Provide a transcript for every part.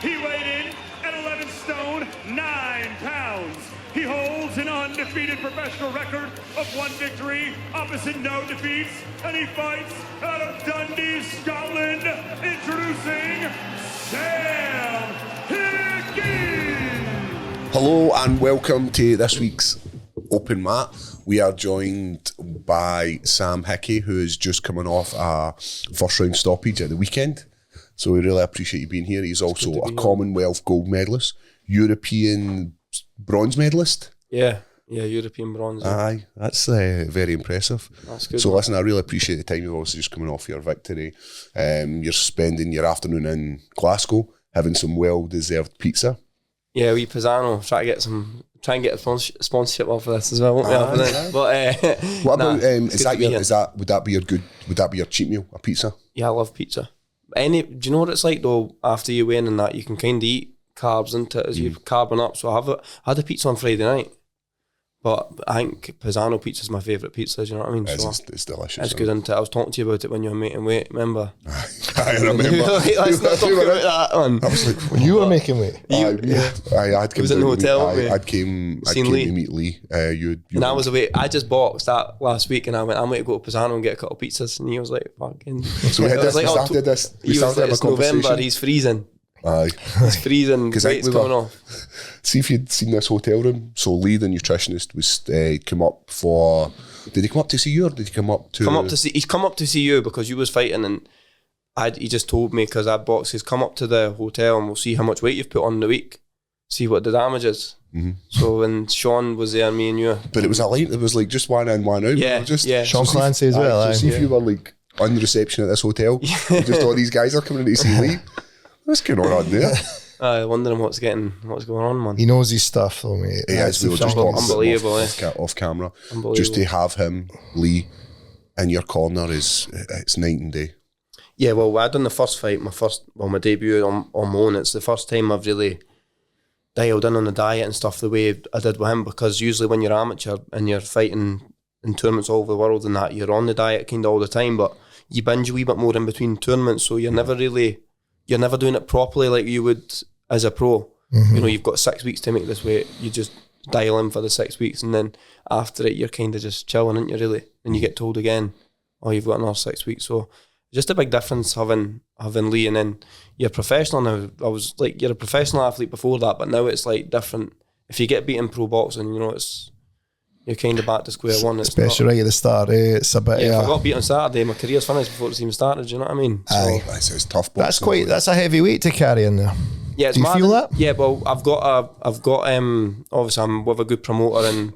He weighed in at 11 stone, 9 pounds. He holds an undefeated professional record of 1 victory, opposite no defeats, and he fights out of Dundee, Scotland. Introducing Sam Hickey. Hello and welcome to this week's Open Mat. We are joined by Sam Hickey, who is just coming off a first round stoppage at the weekend. So we really appreciate you being here. He's also a Commonwealth gold medalist, European bronze medalist. Yeah, European bronze. Aye, that's very impressive. That's good. So listen, I really appreciate the time. You're obviously just coming off your victory. You're spending your afternoon in Glasgow having some well-deserved pizza. Yeah, we Pisano try and get a sponsorship off of this as well, won't we? After this? But What about would that be your cheat meal, a pizza? Yeah, I love pizza. Do you know what it's like though? After you win and that, you can kind of eat carbs into it as you're carbing up. So I had a pizza on Friday night, but I think Pisano pizza is my favourite pizza. Do you know what I mean? It's delicious. It's good, isn't it? I was talking to you about it when you were making weight. Remember? I remember. Let's not talk about that one. I was like, you were making weight. I was in the hotel. I came to meet Lee. And I was away. I just boxed that last week, and I went, I'm going to go to Pisano and get a couple of pizzas. And he was like, fucking. So we started this. He was like, it's November. He's freezing. Aye. He's freezing. Weight's coming off. See if you'd seen this hotel room. So Lee, the nutritionist, was come up for. Did he come up to see you, or did he come up to? He's come up to see you because you was fighting, and he just told me because I boxed. He's come up to the hotel, and we'll see how much weight you've put on the week. See what the damage is. Mm-hmm. So when Sean was there, me and you. But it was a line. It was like just one in, one out. Yeah, Sean Clancy as well. See if you were like on reception at this hotel. Just all these guys are coming in to see Lee. What's going on there? Wondering what's going on, man. He knows his stuff though, mate. He is. We were just unbelievable, off camera. Just to have him, Lee, in your corner it's night and day. Yeah, well, I done the first fight, my debut on my own. It's the first time I've really dialed in on the diet and stuff the way I did with him, because usually when you're amateur and you're fighting in tournaments all over the world and that, you're on the diet kind of all the time, but you binge a wee bit more in between tournaments, so you're never doing it properly like you would as a pro. Mm-hmm. You know, you've got 6 weeks to make this weight. You just dial in for the 6 weeks, and then after it, you're kind of just chilling, aren't you, really? And you get told again, oh, you've got another 6 weeks. So just a big difference having Lee, and then you're professional now. I was like, you're a professional athlete before that, but now it's like different. If you get beaten pro boxing, you know, you're kind of back to square one. Especially right at the start, it's a bit. Yeah, if I got beat on Saturday, my career's finished before it's even started. Do you know what I mean? Aye, it's tough. That's a heavy weight to carry in there. Yeah, do you feel that? Yeah, well, I've got obviously I'm with a good promoter and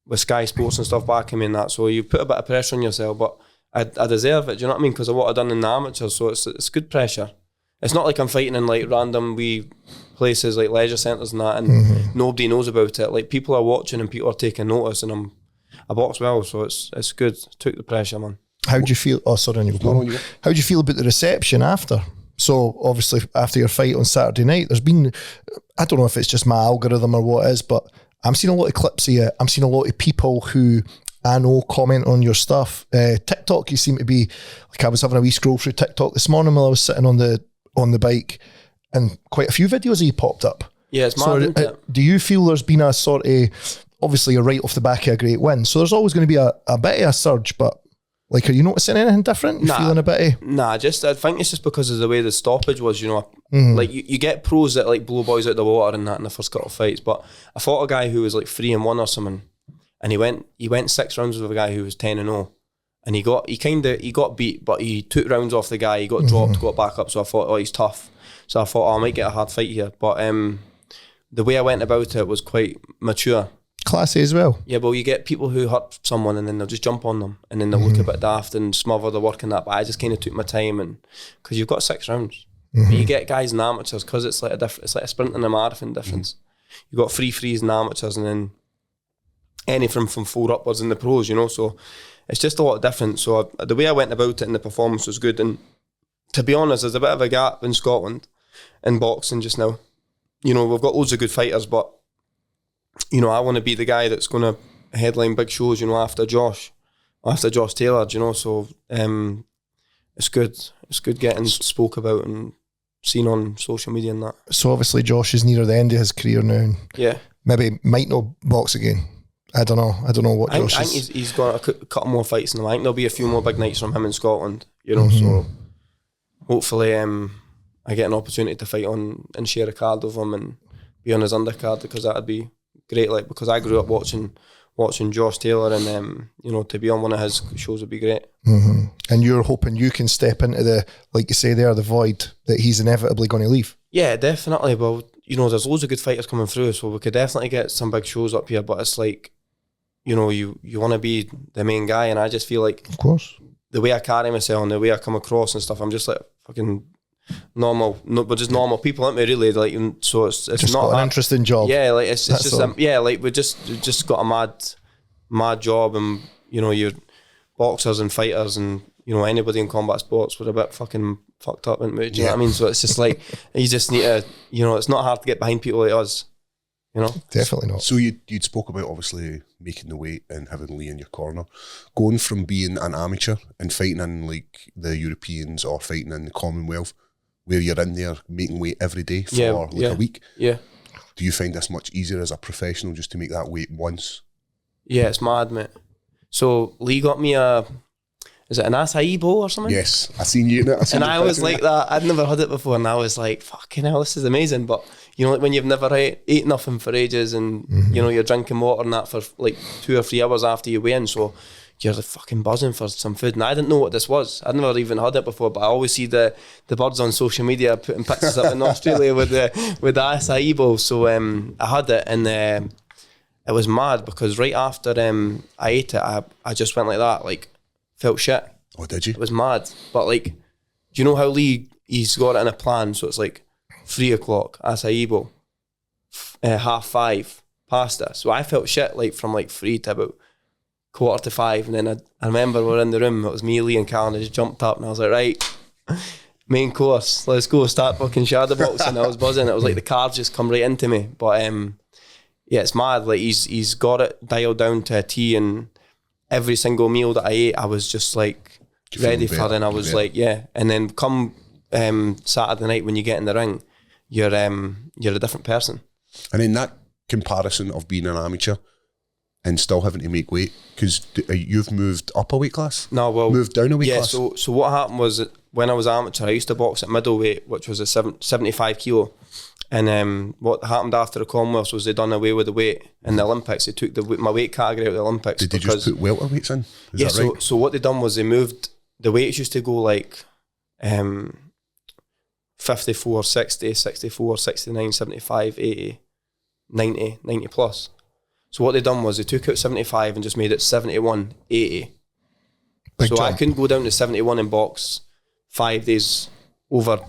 with Sky Sports and stuff backing me and that. So you put a bit of pressure on yourself, but I deserve it. Do you know what I mean? Because of what I've done in the amateurs, so it's good pressure. It's not like I'm fighting in like random wee places like leisure centres and that, and nobody knows about it. Like people are watching and people are taking notice, and I box well, so it's good. Took the pressure, man. How do you feel? Oh, sorry, how do you feel about the reception after? So obviously after your fight on Saturday night, there's been, I don't know if it's just my algorithm or what it is, but I'm seeing a lot of clips of you. I'm seeing a lot of people who I know comment on your stuff. TikTok, you seem to be, like I was having a wee scroll through TikTok this morning while I was sitting on the bike, and quite a few videos of you popped up. Yeah, it's mad, isn't it? Do you feel there's been a sort of, obviously you're right off the back of a great win, so there's always going to be a bit of a surge, but like, are you noticing anything different? You feeling a bit of... Nah, I think it's just because of the way the stoppage was, you know. Like, you get pros that like blow boys out the water and that in the first couple of fights, but I fought a guy who was like 3-1 or something, and he went 6 rounds with a guy who was 10-0, and he got beat, but he took rounds off the guy, he got dropped, got back up, so I thought, oh, he's tough. So I thought, oh, I might get a hard fight here, but the way I went about it was quite mature. Classy as well. Yeah, well, you get people who hurt someone and then they'll just jump on them and then they'll look a bit daft and smother the work and that, but I just kind of took my time, and because you've got 6 rounds. But you get guys in amateurs, because it's like a sprint and a marathon difference. You've got 3 frees in amateurs and then anything from 4 upwards in the pros, you know, so it's just a lot different. So the way I went about it and the performance was good, and to be honest, there's a bit of a gap in Scotland in boxing just now. You know, we've got loads of good fighters, but you know, I want to be the guy that's going to headline big shows, you know, after Josh Taylor, you know, so it's good getting spoke about, and seen on social media and that. So obviously Josh is near the end of his career now. And Yeah. maybe might not box again. I don't know what Josh I is. think he's got a couple more fights in him. I think there'll be a few more big nights from him in Scotland, you know, so hopefully I get an opportunity to fight on and share a card with him and be on his undercard, because that'd be great, like, because I grew up watching Josh Taylor, and you know, to be on one of his shows would be great. And you're hoping you can step into the, like you say there, the void that he's inevitably going to leave. Yeah, definitely. Well, you know, there's loads of good fighters coming through, so we could definitely get some big shows up here, but it's like, you know, you want to be the main guy, and I just feel like, Of course. the way I carry myself and the way I come across and stuff, I'm just like fucking normal, but just normal people, aren't we, really? Like, so it's Just not got an hard. interesting job. Yeah, like it's That's just all. like we just got a mad job, and you know, you're boxers and fighters, and you know, anybody in combat sports, we're a bit fucking fucked up, aren't we? Do you know what I mean? So it's just like, you just need to, you know, it's not hard to get behind people like us, you know. Definitely not. So you'd spoke about obviously making the weight and having Lee in your corner, going from being an amateur and fighting in like the Europeans or fighting in the Commonwealth, where you're in there making weight every day for a week. Yeah. Do you find this much easier as a professional just to make that weight once? Yeah, it's mad, mate. So Lee got me is it an acai bowl or something? Yes, I seen you in it. And I was like that. I'd never had it before, and I was like, fucking hell, this is amazing. But you know, like when you've never ate nothing for ages, and you know, you're drinking water and that for like 2 or 3 hours after you weigh in, so you're like fucking buzzing for some food. And I didn't know what this was. I'd never even had it before, but I always see the birds on social media putting pictures up in Australia with the acai bowl. So I had it, and it was mad, because right after I ate it, I just went like that, like, felt shit. Oh, did you? It was mad. But like, do you know how Lee, he's got it in a plan, so it's like 3 o'clock, acai bowl, 5:30, pasta. So I felt shit like from like 3 to about 4:45, and then I remember we were in the room, it was me, Lee and Callan, I just jumped up and I was like, right, main course, let's go, start fucking shadow boxing. I was buzzing, it was like the cards just come right into me. But yeah, it's mad, like he's got it dialed down to a T, and every single meal that I ate, I was just like ready for it, and I was like, yeah. And then come Saturday night, when you get in the ring, you're a different person. And in that comparison of being an amateur and still having to make weight, because you've moved up a weight class? No, well, moved down a weight class? Yeah, so what happened was that when I was amateur, I used to box at middleweight, which was a 75 kilo. And what happened after the Commonwealths was they done away with the weight in the Olympics. They took my weight category out of the Olympics. Did they just put welterweights in? Is that right? So what they done was they moved, the weights used to go like 54, 60, 64, 69, 75, 80, 90, 90 plus. So what they done was they took out 75 and just made it 71, 80. Big so jump. I couldn't go down to 71 in box 5 days over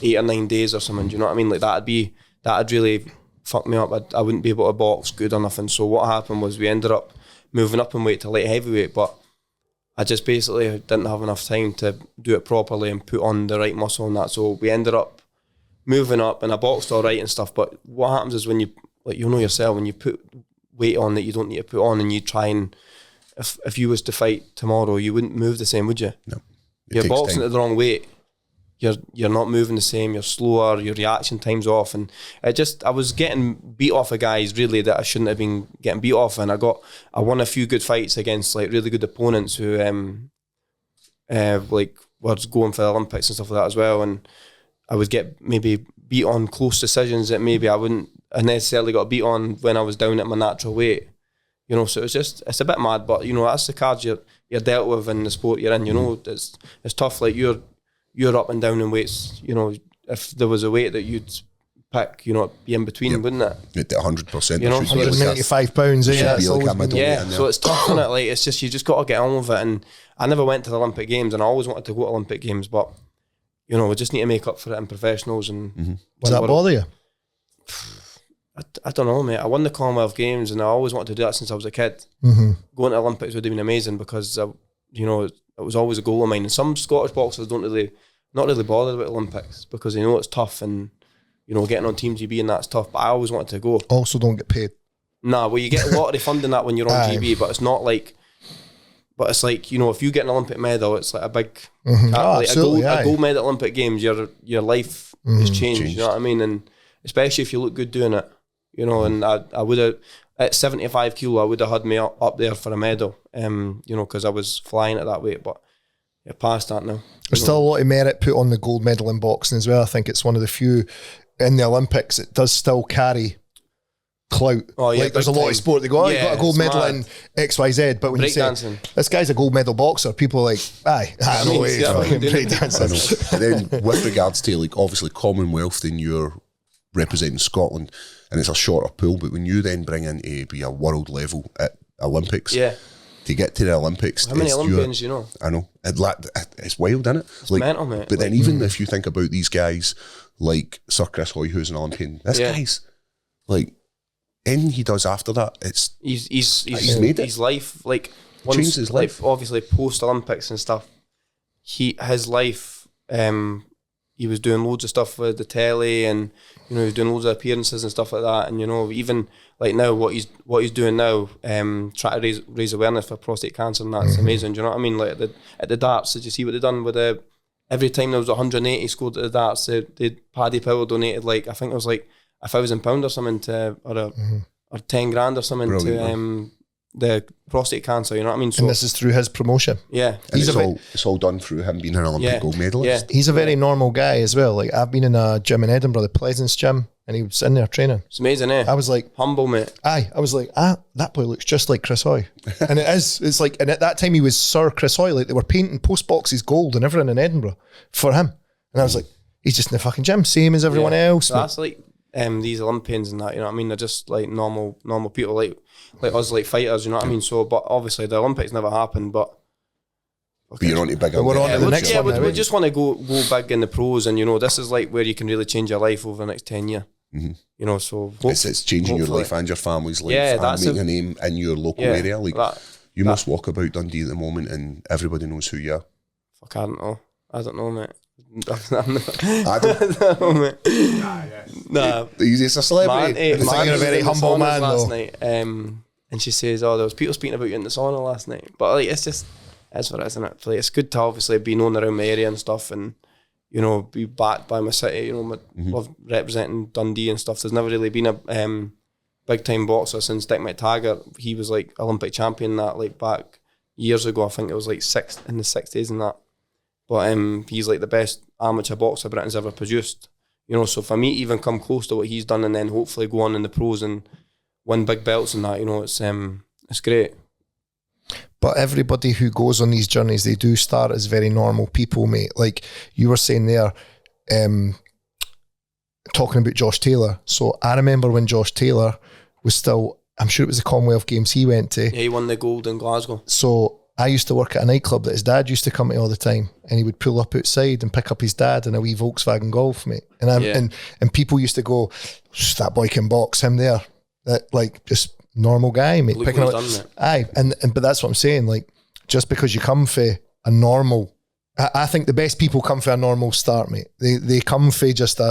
8 or 9 days or something. Do you know what I mean? Like that'd really fuck me up. I wouldn't be able to box good or nothing. So what happened was we ended up moving up in weight to light heavyweight, but I just basically didn't have enough time to do it properly and put on the right muscle and that. So we ended up moving up, and I boxed all right and stuff. But what happens is when you, like, you know yourself, when you put weight on that you don't need to put on, and you try and, if you was to fight tomorrow, you wouldn't move the same, would you? No. You're boxing at the wrong weight. You're not moving the same, you're slower, your reaction time's off, and I was getting beat off of guys really that I shouldn't have been getting beat off, and I won a few good fights against like really good opponents who like were going for the Olympics and stuff like that as well, and I would get maybe beat on close decisions that maybe I wouldn't have necessarily got beat on when I was down at my natural weight, you know. So it's a bit mad, but you know, that's the cards you're dealt with in the sport you're in, you know. It's tough, like you're up and down in weights, you know. If there was a weight that you'd pick, you know, it'd be in between, wouldn't it? 100%. You know, 195 pounds, that's always been- yeah, so it's tough, isn't it? Like, it's just, you just got to get on with it. And I never went to the Olympic Games, and I always wanted to go to Olympic Games, but, you know, we just need to make up for it in professionals. And Would that bother you? I don't know, mate. I won the Commonwealth Games, and I always wanted to do that since I was a kid. Going to Olympics would have been amazing, because, you know, it was always a goal of mine. And some Scottish boxers not really bothered about Olympics, because they know it's tough, and, you know, getting on Team GB and that's tough. But I always wanted to go. Also don't get paid. Nah, well, you get a lot of funding that when you're on Aye. GB, but it's not like, But it's like, you know, if you get an Olympic medal, it's like a big, like a gold medal at Olympic Games, your life is changed, you know what I mean? And especially if you look good doing it, you know, and I would have, at 75 kilo, I would have had me up there for a medal, you know, because I was flying at that weight, but past that now. There's still a lot of merit put on the gold medal in boxing as well. I think it's one of the few in the Olympics it does still carry clout. Oh, yeah, like there's a lot of sport they go, you got a gold medal in XYZ, but when you say this guy's a gold medal boxer, people are like, I know he's fucking breakdancing. And then with regards to like obviously Commonwealth, then you're representing Scotland and it's a shorter pool, but when you then bring in to be a world level at Olympics, to get to the Olympics, how many Olympians you know? I know it's wild, isn't it? It's like, mental, mate. But then even if you think about these guys like Sir Chris Hoy, who's an Olympian, this guy's like anything he does after that, it's he's made it. His life, like once, changed his life. Like, obviously post Olympics and stuff, his life, he was doing loads of stuff with the telly, and you know he was doing loads of appearances and stuff like that. And you know even like now what he's doing now, try to raise awareness for prostate cancer, and that's amazing. Do you know what I mean? Like at the darts, did you see what they done with the? Every time there was 180 scored at the darts, Paddy Power donated like I think it was like £1,000 or something to or 10 grand or something. Brilliant, to the prostate cancer, you know what I mean? So, and this is through his promotion. Yeah. And it's all done through him being an Olympic gold medalist. Yeah. He's a very normal guy as well. Like I've been in a gym in Edinburgh, the Pleasance gym, and he was in there training. It's amazing, eh? I was like, humble, mate. I was like, that boy looks just like Chris Hoy. And it is. It's like, and at that time he was Sir Chris Hoy. Like they were painting post boxes gold and everything in Edinburgh for him. And I was like, he's just in the fucking gym, same as everyone else. So that's like these Olympians and that, you know what I mean? They're just like normal people, like us, like fighters, you know what I mean? So, but obviously the Olympics never happened, but you're on to big. We're on to the next one. We just want to go big in the pros, and you know, this is like where you can really change your life over the next 10 years. You know, so it's changing your life and your family's life, and making a name in your local area. Like you must walk about Dundee at the moment, and everybody knows who you are. Fuck, I don't know, mate. I don't know, mate. Nah. He's a celebrity. You're a very humble man, last though. Night, and she says, "Oh, there was people speaking about you in the sauna last night." But like, it's just that's what it is, isn't it? Like, it's good to obviously be known around my area and stuff, and you know, be backed by my city. You know, love representing Dundee and stuff. There's never really been a big time boxer since Dick McTaggart. He was like Olympic champion that like back years ago. I think it was like in the 60s and that. But he's like the best amateur boxer Britain's ever produced. You know, so for me to even come close to what he's done and then hopefully go on in the pros and win big belts and that, you know, it's great. But everybody who goes on these journeys, they do start as very normal people, mate. Like you were saying there, talking about Josh Taylor. So I remember when Josh Taylor was still, I'm sure it was the Commonwealth Games he went to. Yeah, he won the gold in Glasgow. So I used to work at a nightclub that his dad used to come to all the time, and he would pull up outside and pick up his dad in a wee Volkswagen Golf, mate. And and people used to go, that boy can box, him there. That like just normal guy, mate. Look picking up, but that's what I'm saying. Like just because you come for a normal, I think the best people come for a normal start, mate. They come for just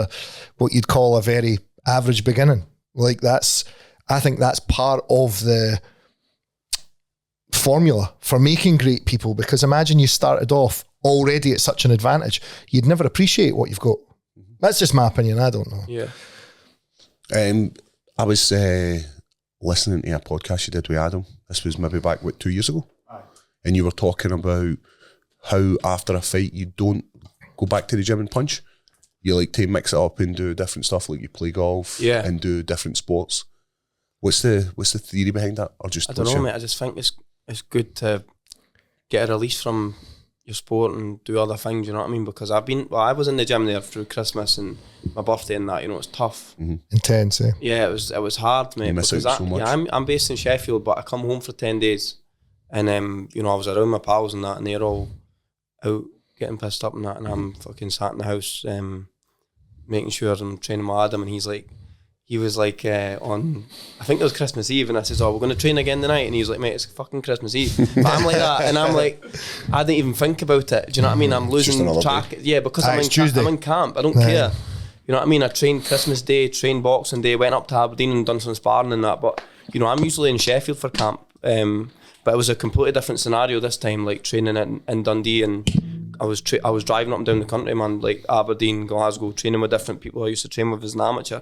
what you'd call a very average beginning. Like I think that's part of the formula for making great people, because imagine you started off already at such an advantage, you'd never appreciate what you've got. That's just my opinion. I don't know. Yeah. I was listening to a podcast you did with Adam. This was maybe back 2 years ago. And you were talking about how after a fight you don't go back to the gym and punch. You like to mix it up and do different stuff, like you play golf and do different sports. What's the theory behind that? Or just I don't know, mate. I just think it's good to get a release from your sport and do other things, you know what I mean? Because I was in the gym there through Christmas and my birthday and that, you know, it's tough. Intense, eh? Yeah, it was hard, mate. You miss out so much. Yeah, I'm based in Sheffield, but I come home for 10 days and you know, I was around my pals and that, and they're all out getting pissed up and that, and I'm fucking sat in the house making sure I'm training my Adam, and he was like on, I think it was Christmas Eve, and I says, we're going to train again tonight, and he's like, mate, it's fucking Christmas Eve. But I'm like that, and I'm like, I didn't even think about it. Do you know what I mean? I'm losing track. Day. Yeah, because I'm in camp. I don't care. You know what I mean? I trained Christmas Day, trained Boxing Day, went up to Aberdeen and done some sparring and that. But you know, I'm usually in Sheffield for camp. But it was a completely different scenario this time, like training in Dundee, and I was driving up and down the country, man, like Aberdeen, Glasgow, training with different people I used to train with as an amateur.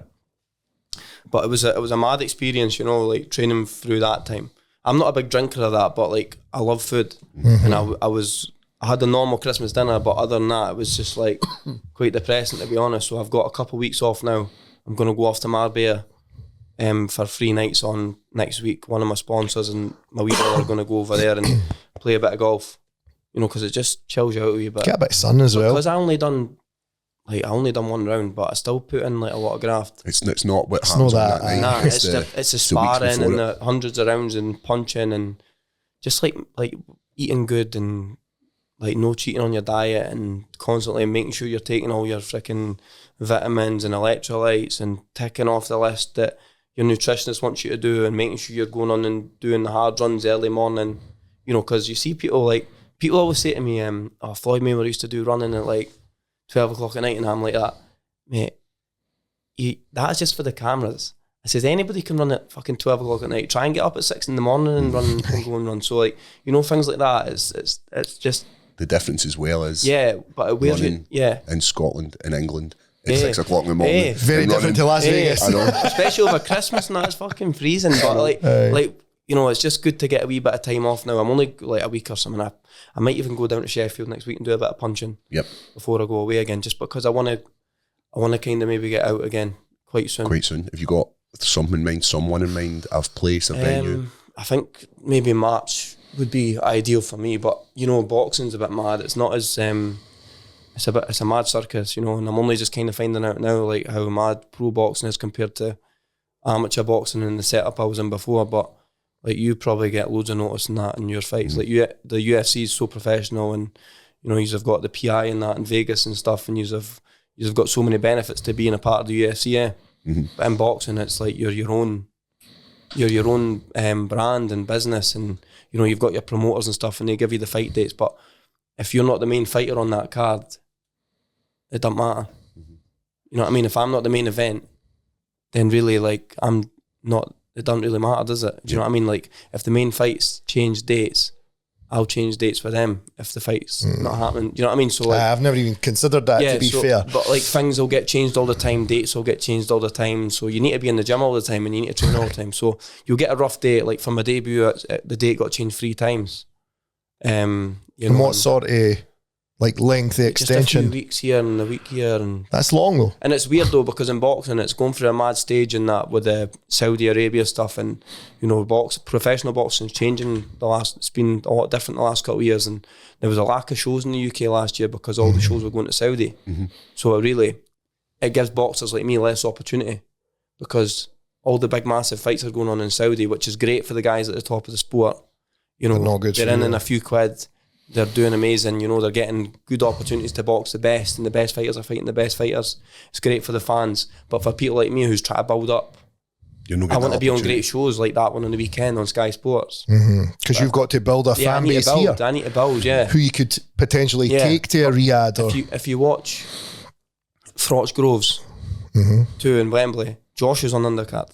But it was a mad experience, you know, like training through that time. I'm not a big drinker of that, but like I love food, and I had a normal Christmas dinner, but other than that, it was just like quite depressing, to be honest. So I've got a couple of weeks off now. I'm going to go off to Marbella for 3 nights on next week. One of my sponsors and my wee brother are going to go over there and play a bit of golf, you know, because it just chills you out a wee bit. Get a bit of sun as well. Because I only done 1 round, but I still put in like a lot of graft. It's not what happens on that night. Nah, it's the sparring and the hundreds of rounds and punching and just like eating good and like no cheating on your diet and constantly making sure you're taking all your freaking vitamins and electrolytes and ticking off the list that your nutritionist wants you to do, and making sure you're going on and doing the hard runs early morning, you know, because you see people always say to me, Floyd Mayweather used to do running at like 12 o'clock at night, and I'm like, that, mate, that's just for the cameras. I says, anybody can run at fucking 12 o'clock at night. Try and get up at 6 in the morning and run and go and run. So like, you know, things like that, it's just the difference as well as but it wears you, in Scotland and England at 6 o'clock in the morning. Very different to Las Vegas. I know. Especially over Christmas and that, it's fucking freezing. But like you know, it's just good to get a wee bit of time off now. I'm only like a week or something. I might even go down to Sheffield next week and do a bit of punching. Yep. Before I go away again, just because I want to kind of maybe get out again quite soon. Have you got something in mind, someone in mind, a place, a venue? I think maybe March would be ideal for me, but you know, boxing's a bit mad. It's not as it's a mad circus, you know, and I'm only just kind of finding out now like how mad pro boxing is compared to amateur boxing and the setup I was in before. But like, you probably get loads of notice in that in your fights. Like the UFC is so professional, and you know, you've got the PI and that in Vegas and stuff, and you've got so many benefits to being a part of the UFC. But in boxing, it's like you're your own brand and business, and you know, you've got your promoters and stuff, and they give you the fight dates. But if you're not the main fighter on that card, it doesn't matter. You know what I mean? If I'm not the main event, then really, like, I'm not. It doesn't really matter, does it? Do you know what I mean? Like, if the main fights change dates, I'll change dates for them if the fight's not happening. Do you know what I mean? So like, I've never even considered that, to be fair. But like, things will get changed all the time, dates will get changed all the time. So you need to be in the gym all the time, and you need to train all the time. So you'll get a rough date. Like, for my debut, the date got changed 3 times. You know, and what sort of like length, the extension? Just a few weeks here and a week here, and that's long though. And it's weird though, because in boxing it's going through a mad stage in that with the Saudi Arabia stuff, and you know, professional boxing's changing it's been a lot different the last couple of years, and there was a lack of shows in the UK last year because all the shows were going to Saudi. So it gives boxers like me less opportunity, because all the big massive fights are going on in Saudi, which is great for the guys at the top of the sport. You know, they're in a few quid. They're doing amazing, you know, they're getting good opportunities to box the best, and the best fighters are fighting the best fighters. It's great for the fans. But for people like me who's trying to build up, I want to be on great shows like that one on the weekend on Sky Sports. Because you've got to build a fan base here. I need to build, who you could potentially take to a Riyadh. If you watch Froch Groves 2 in Wembley, Josh is on undercard.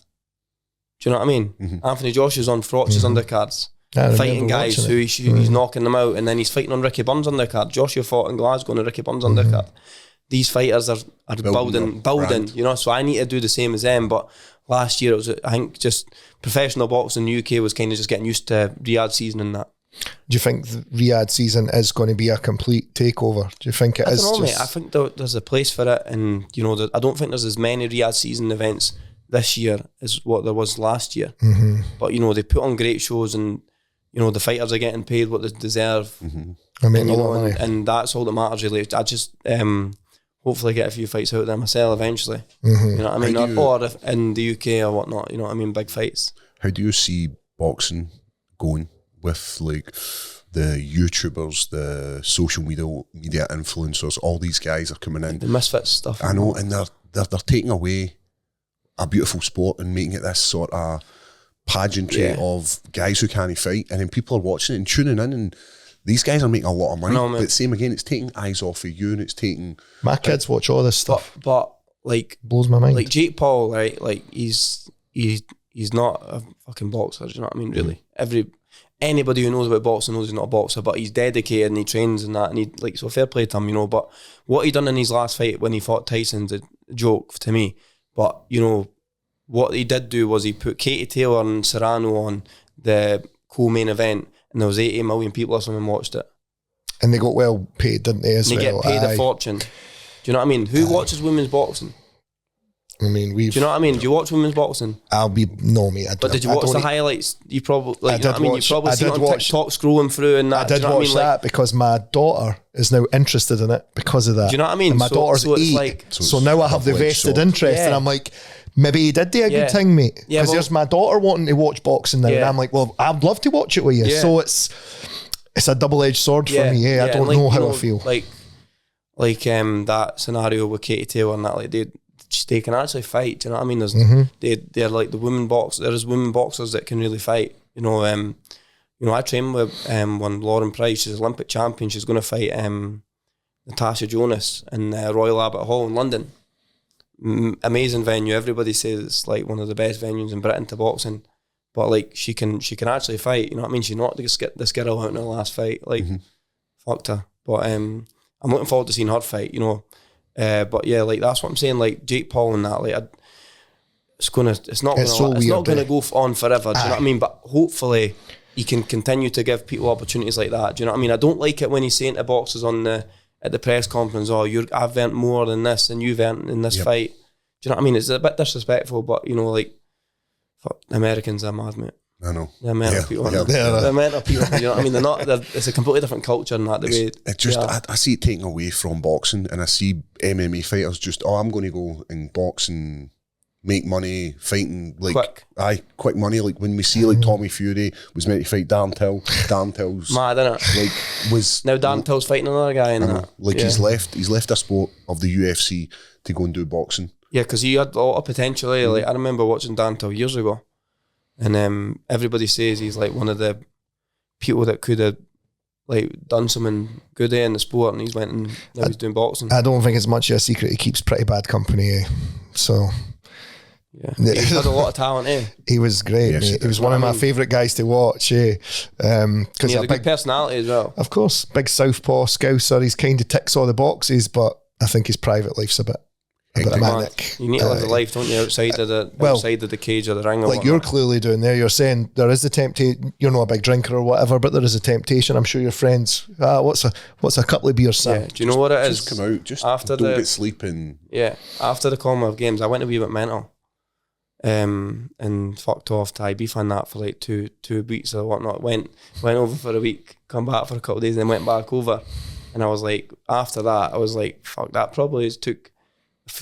Do you know what I mean? Anthony Josh is on Froch's undercards. Fighting guys who he's knocking them out, and then he's fighting on Ricky Burns' undercard. Joshua fought in Glasgow on Ricky Burns' undercard. These fighters are building, you know, so I need to do the same as them. But last year it was, I think, just professional boxing in the UK was kind of just getting used to Riyadh season and that. Do you think the Riyadh season is going to be a complete takeover? Do you think it is? I don't know, mate. I think there's a place for it, and you know, I don't think there's as many Riyadh season events this year as what there was last year. But you know, they put on great shows, and you know, the fighters are getting paid what they deserve. I mean, and that's all that matters really. I just hopefully get a few fights out there myself eventually. You know what I mean? Or if in the UK or whatnot, you know what I mean? Big fights. How do you see boxing going with like the YouTubers, the social media influencers? All these guys are coming in. The misfits stuff. I know, and they're taking away a beautiful sport and making it this sort of pageantry of guys who can't fight, and then people are watching it and tuning in, and these guys are making a lot of money. But same again, it's taking eyes off of you, and it's taking my kids watch all this stuff. But like, blows my mind. Like Jake Paul, right? Like he's not a fucking boxer. Do you know what I mean? Really, anybody who knows about boxing knows he's not a boxer, but he's dedicated and he trains and that, and he like, so fair play to him, you know. But what he done in his last fight when he fought Tyson's a joke to me. But you know what he did do was he put Katie Taylor and Serrano on the co-main event, and there was 80 million people or something watched it. And they got well paid, didn't they? As and they well? get paid a fortune. Do you know what I mean? Who watches women's boxing? I mean, do you know what I mean? Do you watch women's boxing? No, mate. But did you watch the highlights? You probably, like, you know what I mean? You probably seen it on TikTok scrolling through and that. I did watch that because my daughter is now interested in it because of that. Do you know what I mean? And my daughter's 8, like, so now I have the vested interest, and I'm like, maybe he did do a good thing, mate. Because there's my daughter wanting to watch boxing now, and I'm like, well, I'd love to watch it with you. Yeah. So it's a double-edged sword for me. Yeah, I don't know how I feel. Like that scenario with Katie Taylor and that, like they can actually fight. Do you know what I mean? There's they're like the women box. There is women boxers that can really fight. You know, I train with one Lauren Price. She's Olympic champion. She's going to fight Natasha Jonas in Royal Albert Hall in London. Amazing venue. Everybody says it's like one of the best venues in Britain to boxing. But like she can actually fight. You know what I mean? She knocked this girl out in her last fight. Like fucked her. But I'm looking forward to seeing her fight. You know. But yeah, like that's what I'm saying. Like Jake Paul and that, like it's not gonna go on forever. Do you know what I mean? But hopefully he can continue to give people opportunities like that. Do you know what I mean? I don't like it when he's saying to boxers at the press conference, "Oh, I've earned more than this, and you've earned in this fight." Do you know what I mean? It's a bit disrespectful, but you know, like fuck, the Americans are mad, mate. I know. The mental people. The mental people. You know what I mean? They're not. It's a completely different culture in that. I see it taken away from boxing, and I see MMA fighters just, I'm going to go and box and make money fighting like quick money. Like when we see like Tommy Fury was meant to fight Darren Till. Darren Till's mad, isn't it? Like was now Darren Till's fighting another guy in that. Like he's left a sport of the UFC to go and do boxing. Yeah, because he had a lot of potential. Like I remember watching Darren Till years ago. And everybody says he's like one of the people that could have like done something good in the sport, and he's went and now he's doing boxing. I don't think it's much of a secret. He keeps pretty bad company, so yeah, he had a lot of talent. He was great. Yes, he was one of my favourite guys to watch. Because he had a big personality as well. Of course, big southpaw scouser. He's kind of ticks all the boxes, but I think his private life's a bit manic. You need to live the life, don't you, outside of the cage or the ring. Like you're clearly doing there. You're saying there is the temptation. You're not a big drinker or whatever, but there is a temptation. I'm sure your friends. What's a couple of beers, Sam? Yeah. Do you know what it is? Just come out. Just after don't get sleeping. Yeah. After the Commonwealth Games, I went a wee bit mental, and fucked off to Ibiza that for like two weeks or whatnot. Went over for a week, come back for a couple of days, and then went back over. And I was like, after that, I was like, fuck, that probably took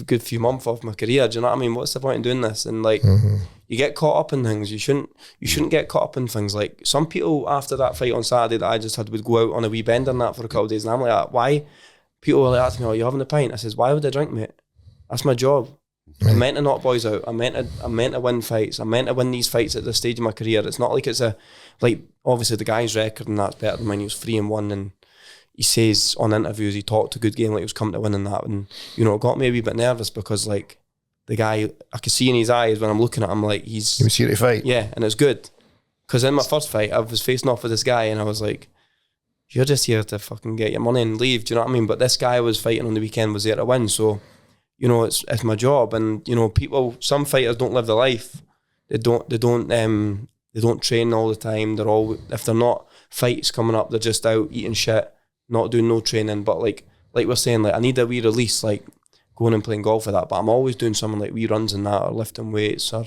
a good few months off my career. Do you know what I mean? What's the point in doing this? And like, you get caught up in things. You shouldn't get caught up in things. Like some people after that fight on Saturday that I just had would go out on a wee bend and that for a couple of days, and I'm like, why? People were like asking me, "Oh, you having a pint?" I says, "Why would I drink, mate? That's my job. I'm meant to knock boys out. I'm meant to win fights. I'm meant to win these fights at this stage of my career. It's not like it's obviously the guy's record and that's better than mine. He was 3-1 and he says on interviews he talked a good game like he was coming to win in that, and you know it got me a wee bit nervous because like the guy, I could see in his eyes when I'm looking at him like he was here to fight. Yeah, and it's good because in my first fight I was facing off with this guy and I was like, you're just here to fucking get your money and leave. Do you know what I mean? But this guy I was fighting on the weekend was there to win, so you know it's my job. And you know some fighters don't live the life. They don't train all the time. They're all, if they're not fights coming up, they're just out eating shit, not doing no training. But like we're saying, like I need a wee release, like going and playing golf with that. But I'm always doing something like wee runs and that, or lifting weights or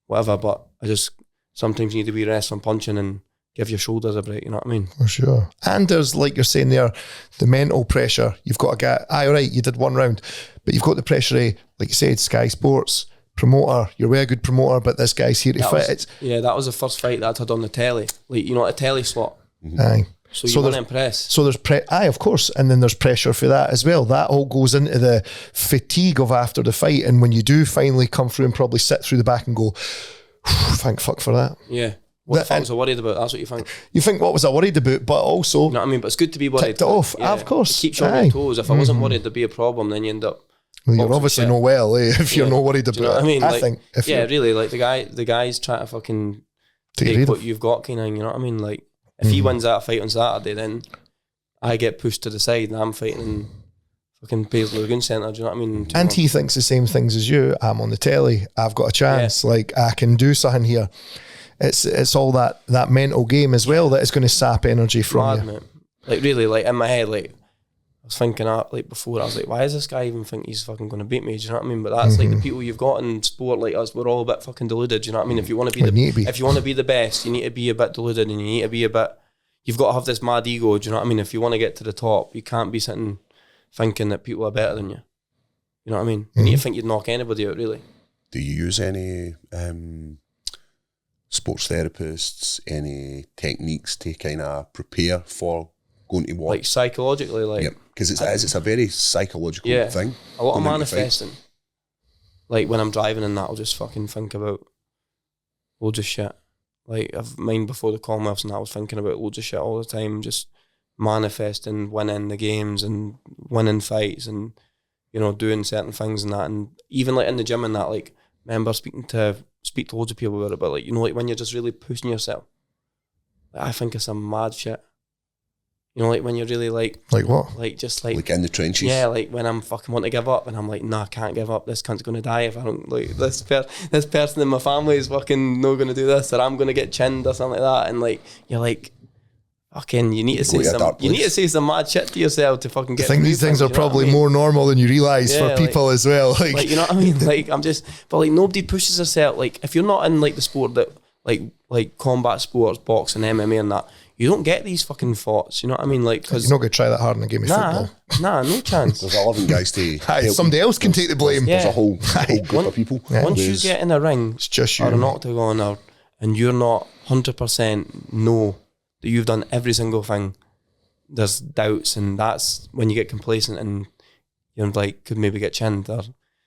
whatever. But I just sometimes need to be rest and punching and give your shoulders a break. You know what I mean? For sure. And there's, like you're saying there, the mental pressure. You've got a guy. All right, you did one round, but you've got the pressure of, like you said, Sky Sports promoter. You're a very good promoter, but this guy's here to fight. That was the first fight that I had on the telly. Like a telly slot. Aye. So you want to impress. So there's of course, and then there's pressure for that as well. That all goes into the fatigue of after the fight, and when you do finally come through and probably sit through the back and go, thank fuck for that. Yeah. What the fuck was I worried about? That's what you think. You think, what was I worried about? But also, you know what I mean? But it's good to be worried. Ticked it off, of course. Keep you on your toes. If I wasn't worried there'd be a problem, then you end up. Well, you're obviously not well, if you're not worried about it. You know what I mean? I think. Really, like the guy's trying to fucking take what you've got, kind of. You know what I mean? Like, If he wins that fight on Saturday, then I get pushed to the side and I'm fighting in fucking Paisley Lagoon Centre, do you know what I mean? And he thinks the same things as you. I'm on the telly. I've got a chance. Like, I can do something here. It's all that mental game as well that is going to sap energy from you. Mate. Like, really, like, in my head, like, I was thinking like before, I was like, why does this guy even think he's fucking going to beat me? Do you know what I mean? But that's like the people you've got in sport like us, we're all a bit fucking deluded, do you know what I mean? If you want to be if you want to be the best, you need to be a bit deluded, and you need to be a bit, you've got to have this mad ego, do you know what I mean? If you want to get to the top, you can't be sitting thinking that people are better than you. You know what I mean? You need to think you'd knock anybody out, really. Do you use any sports therapists, any techniques to kind of prepare for going to war? Like psychologically, like... Yeah, because it's a very psychological thing. A lot of manifesting. Like when I'm driving and that, I'll just fucking think about loads of shit. Like I've mine before the Commonwealths and that, I was thinking about loads of shit all the time, just manifesting, winning the games and winning fights and, you know, doing certain things and that. And even like in the gym and that, like, remember speak to loads of people about it, but like, you know, like when you're just really pushing yourself, like, I think of some mad shit. You know, like when you're really like what? Like in the trenches. Yeah, like when I'm fucking want to give up and I'm like, nah, I can't give up. This cunt's gonna die if I don't, like, this person in my family is fucking not gonna do this, or I'm gonna get chinned or something like that. And like, you're like, fucking, you need to say some mad shit to yourself to fucking get. I think these things are probably more normal than you realise for people as well. Like, you know what I mean? Like, but like nobody pushes herself. Like, if you're not in like the sport that like combat sports, boxing, MMA and that, you don't get these fucking thoughts, you know what I mean? Like, because you're not going to try that hard in a game of football. Nah, no chance. There's 11 guys to help. Somebody else can take the blame. There's a whole group of people. Once you get in a ring, it's just you, or an octagon, and you're not 100% know that you've done every single thing, there's doubts, and that's when you get complacent and you're like, could maybe get chinned or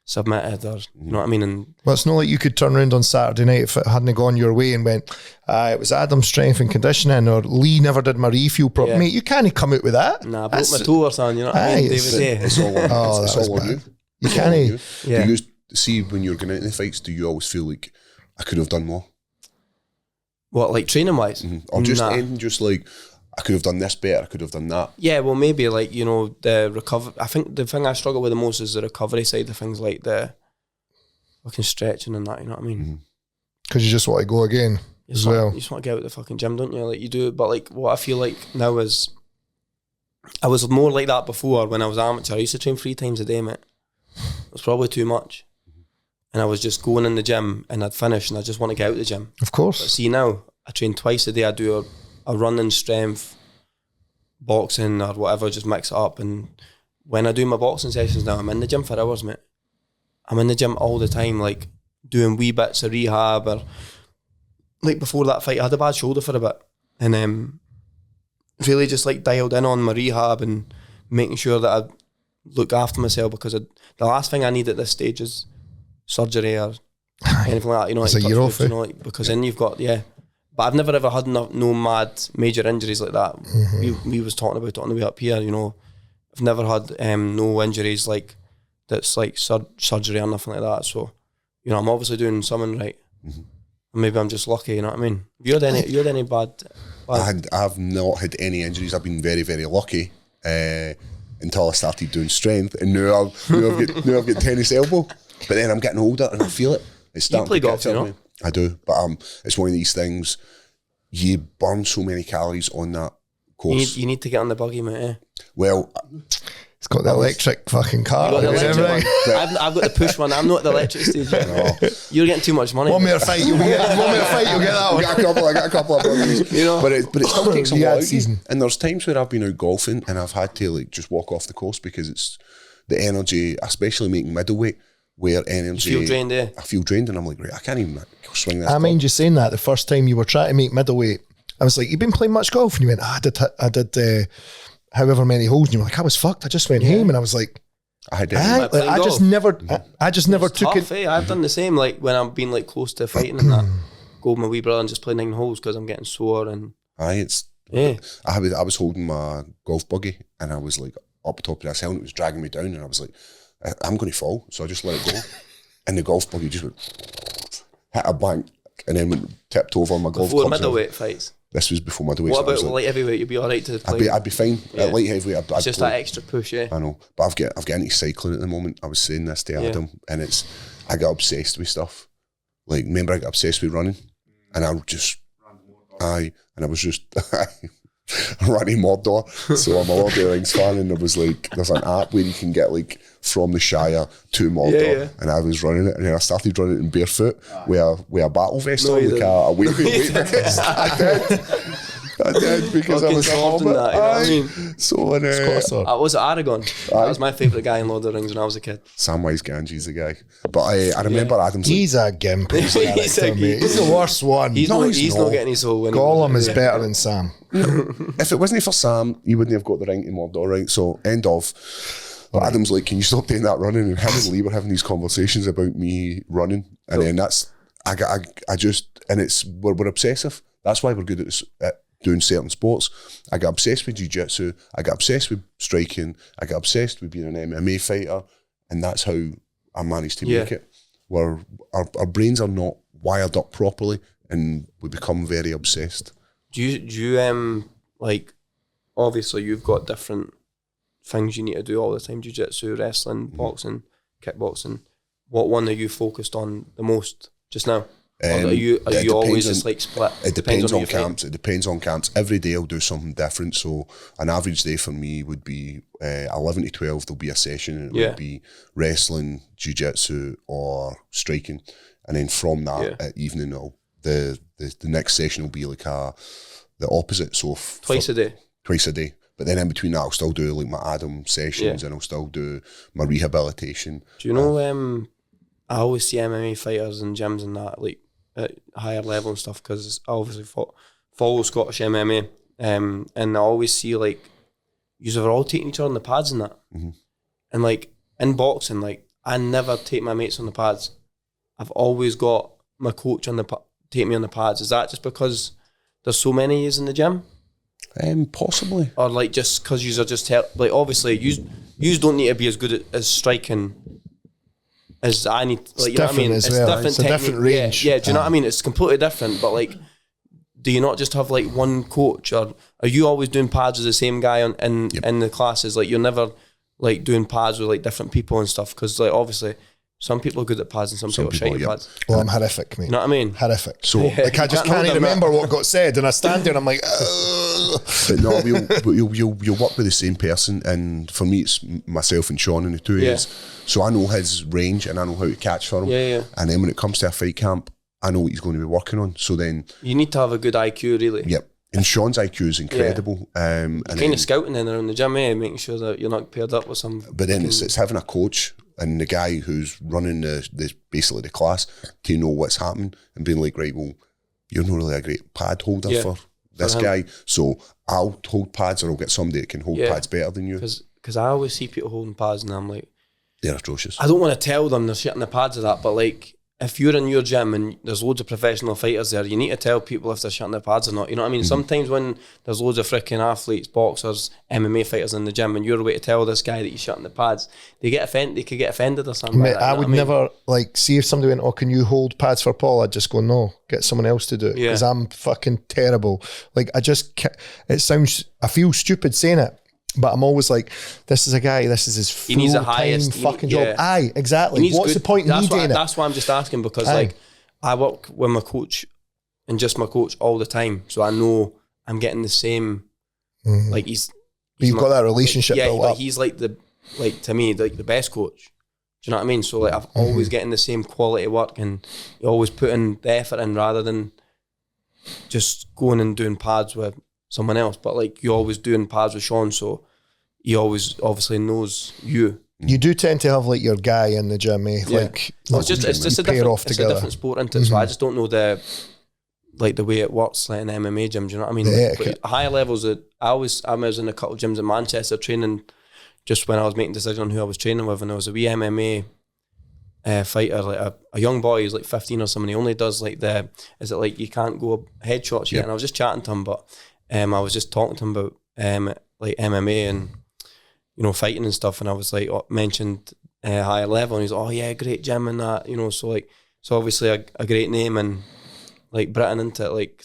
submitted, or you know what I mean? And well, it's not like you could turn around on Saturday night if it hadn't gone your way and went, it was Adam's strength and conditioning, or Lee never did my refuel properly. Mate, you can't come out with that. Nah, I broke my toe or something, you know what I mean? It's all on, it's all on you. You can't. Yeah. Do you see when you're going out in the fights, do you always feel like I could have done more? What, like training wise? Or just anything, just like I could have done this better, I could have done that. Yeah, well, maybe like, you know, the recovery. I think the thing I struggle with the most is the recovery side of things, like the fucking stretching and that, you know what I mean? Because you just want to go again as well. You just want to get out of the fucking gym, don't you? Like you do, but like what I feel like now is, I was more like that before when I was amateur. I used to train 3 times a day, mate. It was probably too much. And I was just going in the gym and I'd finish and I just want to get out of the gym. Of course. But see now, I train twice a day. I do a running, strength, boxing or whatever, just mix it up. And when I do my boxing sessions now, I'm in the gym for hours, mate. I'm in the gym all the time, like doing wee bits of rehab, or like before that fight, I had a bad shoulder for a bit, and really just like dialed in on my rehab and making sure that I look after myself, because the last thing I need at this stage is surgery or anything like that. You know, like you're off, you know, like, because then you've got But I've never ever had no mad major injuries like that. We was talking about it on the way up here. You know, I've never had no injuries like that's like surgery or nothing like that. So, you know, I'm obviously doing something right. Maybe I'm just lucky. You know what I mean? Have you had any bad? I've not had any injuries. I've been very, very lucky until I started doing strength, and now I've got tennis elbow. But then I'm getting older and I feel it. It's starting you play to golf, catch up you know? me. I do, but it's one of these things. You burn so many calories on that course. You need to get on the buggy, mate. Eh? Well, it's got the electric fucking car. You got the electric one. I've got the push one. I'm not at the electric stage yet. No. You're getting too much money. One more fight, you'll get that one. I got a couple of buggies. You know, but it still takes a lot. Season. And there's times where I've been out golfing and I've had to like just walk off the course because it's the energy, especially making middleweight, where energy. You feel drained, eh? I feel drained, and I'm like, right, I can't even swing this. I mind you saying that the first time you were trying to make middleweight. I was like, you've been playing much golf? And you went, I did however many holes. And you were like, I was fucked. I just went home, and I was like, I just never took tough, it. I've done the same. Like when I've been like close to fighting and that, go with my wee brother and just play 9 holes because I'm getting sore and. I was holding my golf buggy and I was like up top of this hill and it was dragging me down and I was like, I'm going to fall, so I just let it go. And the golf buggy just went, hit a bank and then went tipped over my golf club. Before middleweight fights? This was before my weight. What So I about was light heavyweight? You'd be all right to play. I'd be fine at light heavyweight. It's just that extra push, yeah. I know, but I've got into cycling at the moment. I was saying this to Adam, and I got obsessed with stuff. Like, remember, I got obsessed with running, and I just, and I was just, running Mordor. So I'm a Lord of the Rings fan, and there was like, there's an app where you can get like from the Shire to Mordor, and I was running it, and then I started running it in barefoot with a battle vest on, like a weight vest. I did because I was a hobbit. That, you know what I mean? So I was at Aragon. That was my favourite guy in Lord of the Rings when I was a kid. Samwise Gamgee's the guy. But I remember Adam's He's a gimp. He's the worst one. He's not getting his whole winning. Gollum is better than Sam. If it wasn't for Sam, he wouldn't have got the ring to Mordor, right? So, end of. But Adam's like, can you stop doing that running? And him and Lee were having these conversations about me running. And then we're obsessive. That's why we're good at doing certain sports. I got obsessed with jiu-jitsu. I got obsessed with striking. I got obsessed with being an MMA fighter. And that's how I managed to make it. Where our brains are not wired up properly, and we become very obsessed. Do you like, obviously you've got different things you need to do all the time: jiu-jitsu, wrestling, boxing, kickboxing. What one are you focused on the most just now? Are you always just like split? It depends on camps. It depends on camps. Every day I'll do something different. So an average day for me would be 11 to 12. There'll be a session, and it would be wrestling, jiu-jitsu, or striking. And then from that at evening, the next session will be like the opposite. So twice a day. Twice a day. But then in between that, I'll still do like my Adam sessions, and I'll still do my rehabilitation. Do you know? I always see MMA fighters in gyms and that, like at higher level and stuff, because I obviously follow Scottish MMA, and I always see like you are all taking each other on the pads and that, and like in boxing, like I never take my mates on the pads. I've always got my coach take me on the pads. Is that just because there's so many years in the gym? Possibly, or like just because you are just like obviously you don't need to be as good as striking as I need, like, you know what I mean? It's different. It's a different range. Yeah, do you know what I mean? It's completely different. But like, do you not just have like one coach, or are you always doing pads with the same guy in the classes? Like, you're never like doing pads with like different people and stuff, because like obviously some people are good at pads and some people are shite at pads. Well, I'm horrific, mate. You know what I mean? Horrific. So like, I just can't remember what got said, and I stand there and I'm like, but no, you'll work with the same person, and for me it's myself and Sean in the 2 years. So I know his range and I know how to catch for him. And then when it comes to a fight camp, I know what he's going to be working on. So then you need to have a good IQ, really. Yep. And Sean's IQ is incredible. And kind of scouting in around the gym, making sure that you're not paired up with some. But then it's having a coach and the guy who's running basically the class to know what's happening and being like, right, well, you're not really a great pad holder for this guy, so I'll hold pads, or I'll get somebody that can hold pads better than you. Because I always see people holding pads and I'm like, they're atrocious. I don't want to tell them they're shitting the pads of that, but like, if you're in your gym and there's loads of professional fighters there, you need to tell people if they're shitting their pads or not. You know what I mean? Sometimes when there's loads of freaking athletes, boxers, MMA fighters in the gym, and you're away to tell this guy that he's shitting the pads, they could get offended or something. Mate, like that, I would never like see if somebody went, "Oh, can you hold pads for Paul?" I'd just go, "No, get someone else to do it," because I'm fucking terrible. Like, I just can't, I feel stupid saying it. But I'm always like, this is a guy, this is his full-time fucking job. Aye, exactly. What's the point in me doing it? That's why I'm just asking, because like, I work with my coach and just my coach all the time. So I know I'm getting the same, like you've got that relationship built up. He's like to me, like the best coach. Do you know what I mean? So like, I've always getting the same quality work, and you always putting the effort in rather than just going and doing pads with someone else. But like, you're always doing pads with Sean, so he always obviously knows you. You do tend to have like your guy in the gym, like it's just a different sport, isn't it? So I just don't know the way it works like in MMA gyms. You know what I mean? But higher levels. I was in a couple of gyms in Manchester training, just when I was making decisions on who I was training with, and there was a wee MMA fighter, like a young boy, he's like 15 or something. He only does like is it like you can't go headshots yet? And I was just chatting to him, but I was just talking to him about like MMA and, you know, fighting and stuff, and I was like, mentioned higher level, and he's like, oh yeah, great gym and that, you know, so obviously a great name, and like Britain into it, like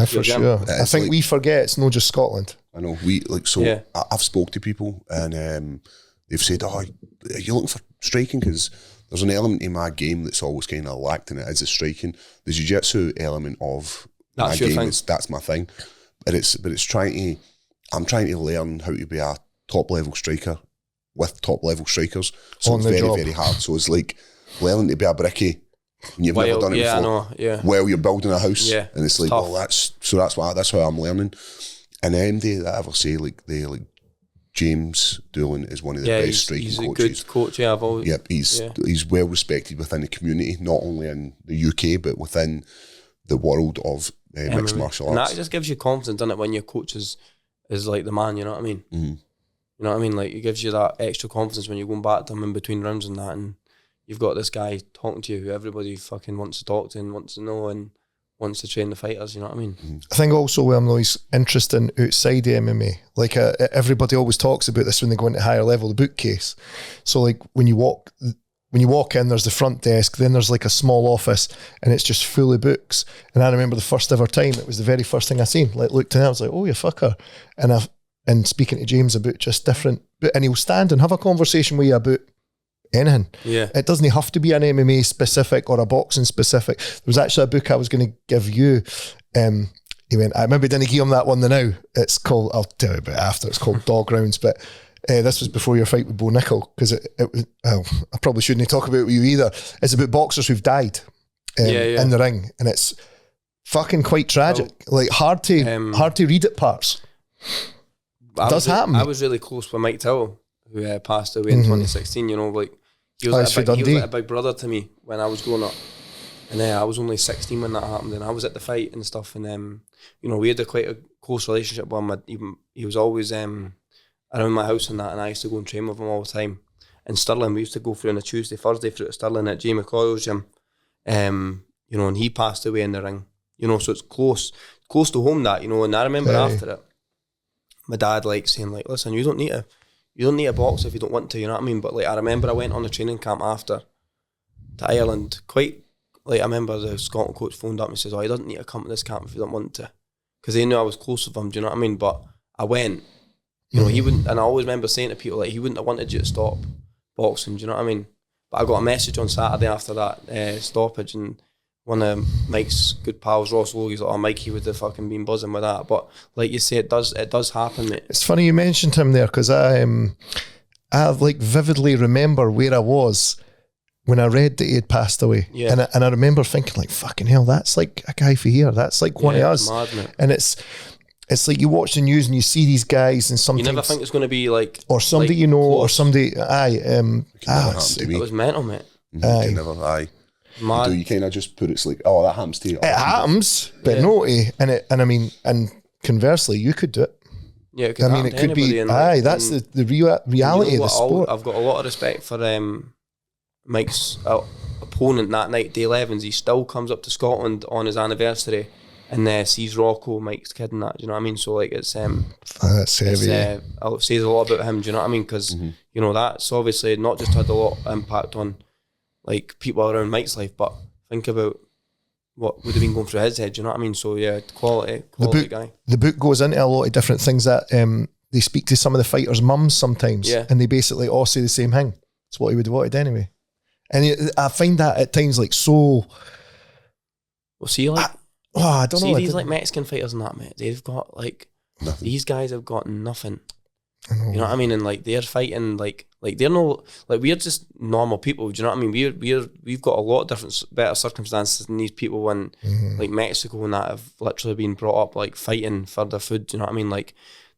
For sure. I think like, we forget it's not just Scotland. I know I've spoke to people and they've said, "Oh, are you looking for striking?" Because there's an element in my game that's always kind of lacked, and it is the striking. The jiu-jitsu element of that's my game that's my thing. But it's I'm trying to learn how to be a top level striker with top level strikers. So On it's the very, job. very hard. So it's like learning to be a brickie and you've never done it before. I know, yeah. While you're building a house. Yeah, And it's like, tough. well, that's how I'm learning. And MD that I ever say, like James Doolan is one of the best striking he's coaches. a good coach. Yeah, I've always. Yep, he's well respected within the community, not only in the UK but within the world of mixed martial and arts. that just gives you confidence, doesn't it, when your coach is like the man, you know what I mean? Mm-hmm. You know what I mean? Like, it gives you that extra confidence when you're going back to him in between rounds and that, and you've got this guy talking to you who everybody fucking wants to talk to and wants to know and wants to train the fighters, you know what I mean? Mm-hmm. I think also Wilmnoy's interesting outside the MMA. Like everybody always talks about this when they go into higher level, the bookcase. So like when you walk in, there's the front desk, then there's like a small office and it's just full of books. And I remember the first ever time, it was the very first thing I seen. Like looked in, I was like, oh, you fucker. And speaking to James about just different, and he'll stand and have a conversation with you about anything. Yeah. It doesn't have to be an MMA specific or a boxing specific. There was actually a book I was going to give you. He went, I maybe didn't give him that one now. It's called, I'll tell you about it after, it's called Dog Rounds, but this was before your fight with Bo Nickel, because it was, well, I probably shouldn't talk about it with you either. It's about boxers who've died in the ring, and it's fucking quite tragic. Like hard to read at parts. It does happen. I was really close with Mike Towell, who passed away in 2016, you know, like he was like a big brother to me when I was growing up. And I was only 16 when that happened, and I was at the fight and stuff, and you know, we had quite a close relationship with him. He was always around my house and that, and I used to go and train with him all the time. And Stirling, we used to go through on a Tuesday, Thursday through to Stirling at Jamie Coyle's gym. You know, and he passed away in the ring. You know, so it's close to home, that, you know. And I remember after it, my dad like saying like, listen, you don't need to box if you don't want to, you know what I mean? But like, I remember I went on a training camp after to Ireland, I remember the Scotland coach phoned up and says, oh, he doesn't need to come to this camp if he don't want to, because they knew I was close with him, do you know what I mean? But I went, you know, he wouldn't, and I always remember saying to people, like, he wouldn't have wanted you to stop boxing, do you know what I mean? But I got a message on Saturday after that stoppage, and one of Mike's good pals, Ross Logie's like, oh, Mikey would have fucking been buzzing with that. But like you say, it does happen, mate. It's funny you mentioned him there, because I like vividly remember where I was when I read that he had passed away. Yeah. And I remember thinking like, fucking hell, that's like a guy for here. That's like one of us. Mad, mate. And it's like you watch the news and you see these guys, and sometimes you never think it's going to be like, or somebody like you know, close. or somebody, It was mental, mate. Mad. You kind of just put it's like, oh, that happens to you. It happens, but no, and I mean, and conversely, you could do it. Yeah, I mean, it could be. That's the reality you know of the sport. I've got a lot of respect for Mike's opponent that night, Dale Evans. He still comes up to Scotland on his anniversary and sees Rocco, Mike's kid, and that. Do you know what I mean? So like, it's that's heavy. It says a lot about him. Do you know what I mean? Because you know, that's obviously not just had a lot of impact on like people around Mike's life, but think about what would have been going through his head. Do you know what I mean? So yeah, quality guy. The book goes into a lot of different things that they speak to some of the fighters' mums sometimes, and they basically all say the same thing. It's what he would have wanted anyway. And I find that at times like so. Well, see, like, I don't know. See these like Mexican fighters and that, mate. They've got like nothing. These guys have got nothing. You know what I mean? And like they're fighting like they're no, like we're just normal people. Do you know what I mean? We've got a lot of different better circumstances than these people in like Mexico and that have literally been brought up like fighting for their food. Do you know what I mean? Like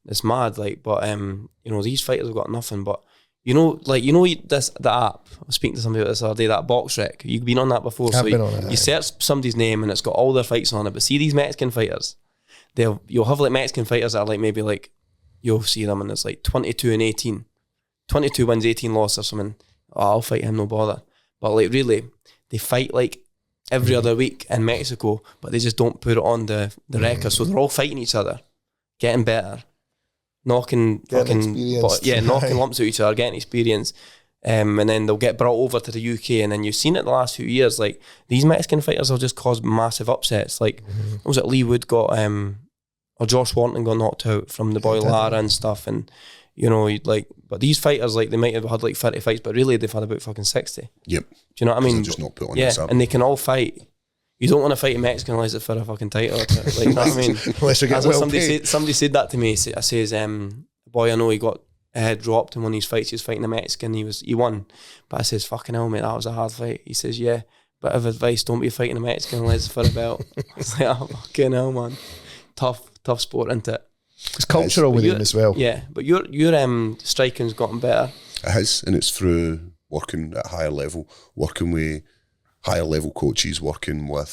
it's mad. Like, but you know, these fighters have got nothing. But you know, like the app. I was speaking to somebody about this the other day. That BoxRec. You've been on that before. I've been on it. You search somebody's name and it's got all their fights on it. But see these Mexican fighters, you'll have like Mexican fighters that are like maybe like. You'll see them and it's like 22 and 18. 22 wins, 18 losses or something. Oh, I'll fight him, no bother. But like really, they fight like every other week in Mexico, but they just don't put it on the record. So they're all fighting each other, getting better, knocking experience. knocking lumps at each other, getting experience. And then they'll get brought over to the UK, and then you've seen it the last few years, like these Mexican fighters will just cause massive upsets. Like what was it, Lee Wood got or Josh Warrington got knocked out from the boy Lara and stuff, and you know, like, but these fighters, like, they might have had like 30 fights, but really they've had about fucking 60. Yep. Do you know what I mean? They're just not put on yeah, this up. and they can all fight. You don't want to fight a Mexican unless it's for a fucking title. Like, you know what I mean? Unless you get well somebody said that to me. I says, boy, I know he got dropped in one of his fights. He was fighting a Mexican. He won. But I says, fucking hell, mate, that was a hard fight. He says, yeah, bit of advice, don't be fighting a Mexican unless it's for a belt. I was like, oh, fucking hell, man. Tough sport, isn't it? It's cultural with him as well. Yeah, but your striking's gotten better. It has, and it's through working at a higher level, working with higher level coaches, working with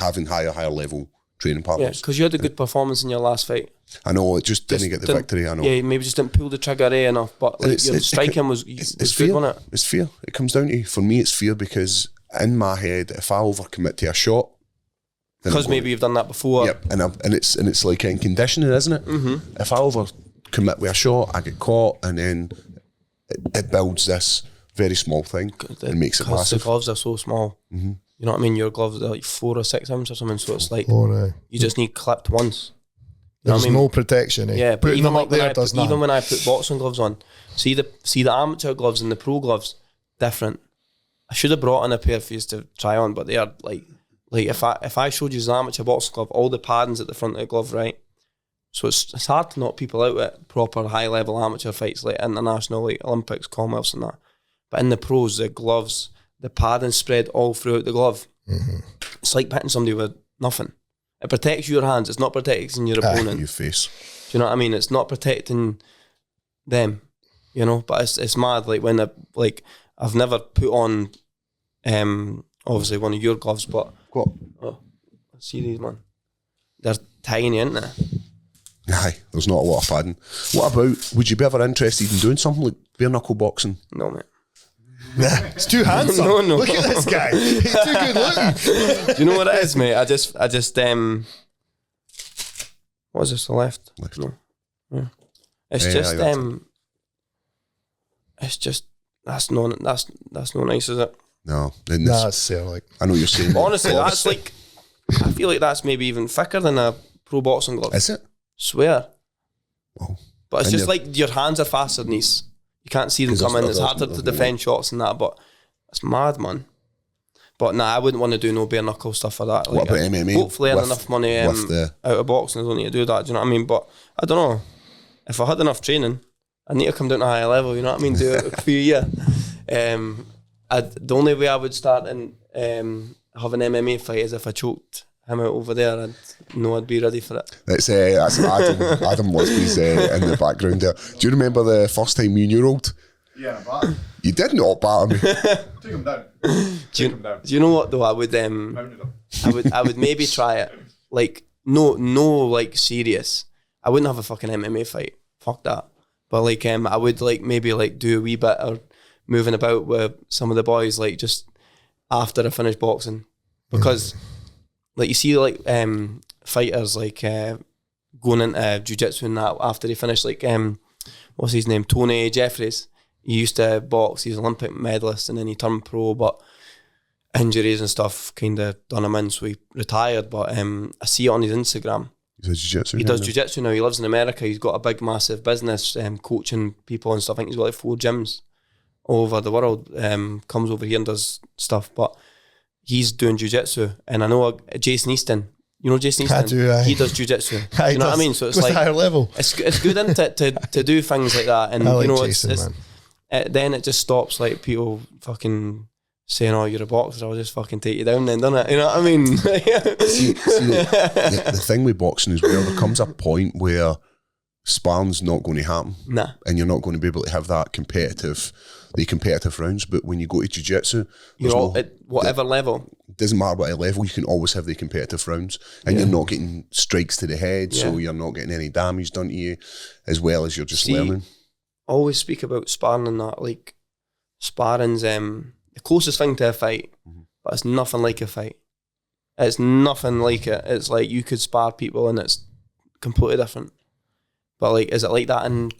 having higher level training Yeah, partners. because you had a good performance in your last fight. I know, it just didn't get the victory, I know. Yeah, maybe just didn't pull the trigger enough, but like, your striking was it's good, fear. wasn't it? It's fear. It comes down to, for me, it's fear, because in my head, if I overcommit to a shot, because maybe you've done that before. Yep, and it's like in conditioning, isn't it? Mm-hmm. If I overcommit with a shot, I get caught, and then it builds this very small thing and makes it Because massive. the gloves are so small. Mm-hmm. You know what I mean? Your gloves are like 4 or 6 ounces or something, so it's like you just need clipped once. You There's no protection. Yeah, but putting even them up there does nothing. Even when I put boxing gloves on, see the amateur gloves and the pro gloves, different. I should have brought in a pair for you to try on, but they are like if I showed you an amateur boxing glove, all the padding's at the front of the glove, right? So it's hard to knock people out at proper high level amateur fights like international, like Olympics, Commonwealths and that. But in the pros, the gloves, the padding spread all throughout the glove. Mm-hmm. It's like hitting somebody with nothing. It protects your hands. It's not protecting your opponent. Your face. Do you know what I mean? It's not protecting them. You know, but it's mad. Like when I've never put on, obviously one of your gloves, but What? Oh, see these, man. They're tiny, aren't they? Aye, there's not a lot of padding. What about, would you be ever interested in doing something like bare knuckle boxing? No, mate. It's too handsome. No. Look at this guy. He's too good looking. Do you know what it is, mate? I just what is this, the left? No. Yeah. It's just that's no nice, is it? No. Nah, it's fair, like. I know what you're saying. Honestly, that's like, I feel like that's maybe even thicker than a pro boxing glove. Is it? Swear. Wow. But it's just like your hands are faster than these. You can't see them coming. It's harder to defend shots and that, but it's mad, man. But nah, I wouldn't want to do no bare knuckle stuff for that. What about MMA? Hopefully, I earn enough money out of boxing. I don't need to do that. Do you know what I mean? But I don't know. If I had enough training, I need to come down to a higher level. You know what I mean? Do it a few years. The only way I would start and have an MMA fight is if I choked him out over there. I'd be ready for it. That's Adam Wasby's in the background there. Do you remember the first time me and you rolled? Yeah, I bat. You did not batter me. Took him down. Do you know what though? I would I would maybe try it. Like no like serious. I wouldn't have a fucking MMA fight. Fuck that. But like I would like maybe like do a wee bit or moving about with some of the boys like just after I finish boxing, because like you see like fighters like going into jiu-jitsu and that after they finish, like what's his name, Tony Jeffries. He used to box, he's an Olympic medalist, and then he turned pro, but injuries and stuff kind of done him in, so he retired. But I see it on his Instagram. He does jiu-jitsu now. He lives in America. He's got a big massive business coaching people and stuff. I think he's got like 4 gyms all over the world. Comes over here and does stuff, but he's doing jiu-jitsu. And I know Jason Easton. You know Jason Easton? I do, aye. He does jiu-jitsu. You know what I mean? So it's like higher level. It's good to do things like that. And I like you know, Jason, man. Then it just stops like people fucking saying, "Oh, you're a boxer. I'll just fucking take you down." Then, doesn't it? You know what I mean? see, the thing with boxing is where there comes a point where sparring's not going to happen. Nah. And you're not going to be able to have that competitive rounds. But when you go to jiu-jitsu, you're all at whatever level. It doesn't matter what level, you can always have the competitive rounds, and you're not getting strikes to the head, so you're not getting any damage done to you, as well as you're just learning. Always speak about sparring and that. Like sparring's the closest thing to a fight, but it's nothing like a fight. It's nothing like it. It's like you could spar people and it's completely different. But like, is it like that in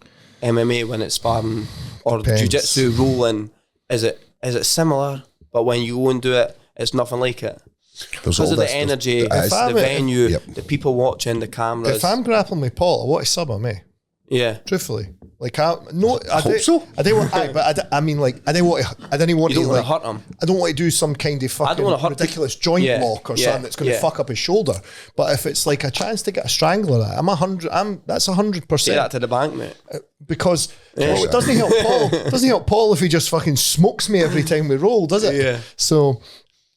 MMA when it's sparring or Depends. jiu-jitsu, rolling, is it similar? But when you go and do it, it's nothing like it. There's Because all of the this- energy, there's- the venue, Yep. the people watching, the cameras. If I'm grappling with Paul, I want to sub him, yeah. truthfully. Like, I hope so. I don't want, I mean, like, I didn't want to, You don't want to like, hurt him. I don't want to do some kind of fucking wanna hurt ridiculous joint Yeah, lock or yeah, something that's going to yeah. fuck up his shoulder. But if it's like a chance to get a strangler, that's 100%. Say that to the bank, mate. Because well, it doesn't help Paul. Doesn't help Paul if he just fucking smokes me every time we roll, does it? Yeah. So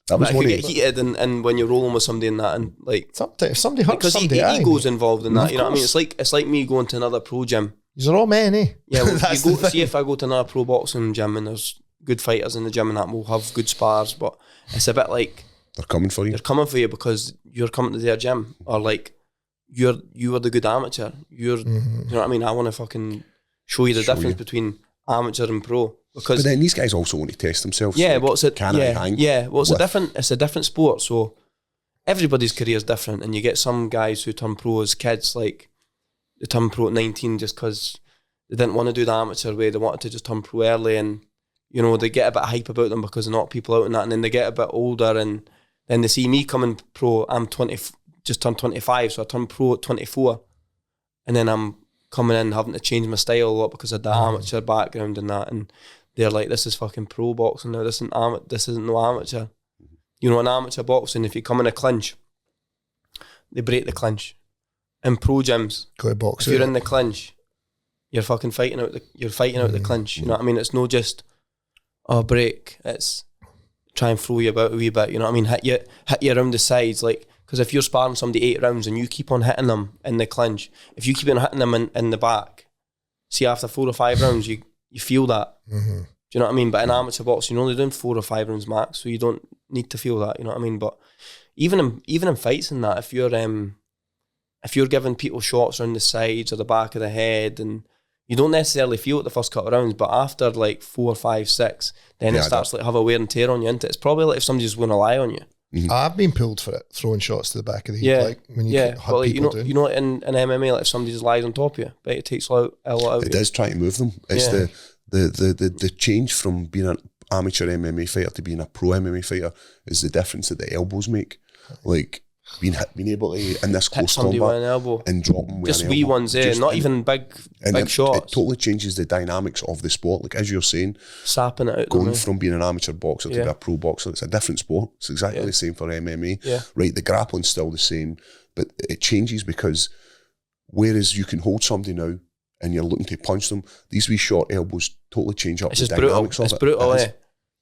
that was But it one could of get heated and when you're rolling with somebody in that, and like, if somebody hurts because somebody, aye. ego's involved in that. Of You know what I mean? course. It's like me going to another pro gym. These are all men, eh? Yeah, well, That's you the go thing. see if I go to another pro boxing gym and there's good fighters in the gym and that, we'll have good spars, but it's a bit like they're coming for you. they're coming for you because you're coming to their gym, or like you are the good amateur. You know what I mean? I want to fucking show you the difference between amateur and pro, because But then these guys also want to test themselves. yeah, like, what's it? Can yeah, I hang? yeah. Well, with- it's a different sport, so everybody's career is different, and you get some guys who turn pro as kids, like they turn pro at 19 just because they didn't want to do the amateur way. They wanted to just turn pro early, and you know they get a bit hype about them because they knock people out and that, and then they get a bit older, and then they see me coming pro. I'm 20, just turned 25, so I turned pro at 24, and then I'm coming in having to change my style a lot because of the amateur background and that, and they're like, this is fucking pro boxing now. This isn't no amateur. You know, in amateur boxing, if you come in a clinch, they break the clinch. In pro gyms, Go to box. if you're in the clinch, you're fucking fighting out the clinch. You know what I mean? It's no just break. It's try and throw you about a wee bit. You know what I mean? Hit you around the sides, like, because if you're sparring somebody 8 rounds and you keep on hitting them in the clinch, if you keep on hitting them in the back, see after 4 or 5 rounds, you feel that. Mm-hmm. Do you know what I mean? But in amateur boxing, you're only doing 4 or 5 rounds max, so you don't need to feel that. You know what I mean? But even in fights and that, if you're giving people shots around the sides or the back of the head, and you don't necessarily feel it the first couple of rounds, but after like 4, 5, 6, then Yeah, it starts to like have a wear and tear on you, isn't it? It's probably like if somebody's going to lie on you. I've been pulled for it, throwing shots to the back of the head, Yeah, like when you yeah. have But like, people do. you know, in MMA, like if somebody just lies on top of you, but it takes a lot out of It you. does try to move them. It's Yeah. the change from being an amateur MMA fighter to being a pro MMA fighter is the difference that the elbows make. Like being able to in this Hit close somebody with an combat elbow. and drop them with Just an wee elbow. ones, Just- not and- even big and it shots. totally changes the dynamics of the sport. Like as you're saying, Sapping it out. going the way. from being an amateur boxer to Yeah. be a pro boxer, it's a different sport. It's exactly the same for MMA. Yeah. Right, the grappling's still the same, but it changes because whereas you can hold somebody now and you're looking to punch them, these wee short elbows totally change up It's the just brutal. dynamics of It's it. brutal, It is. eh?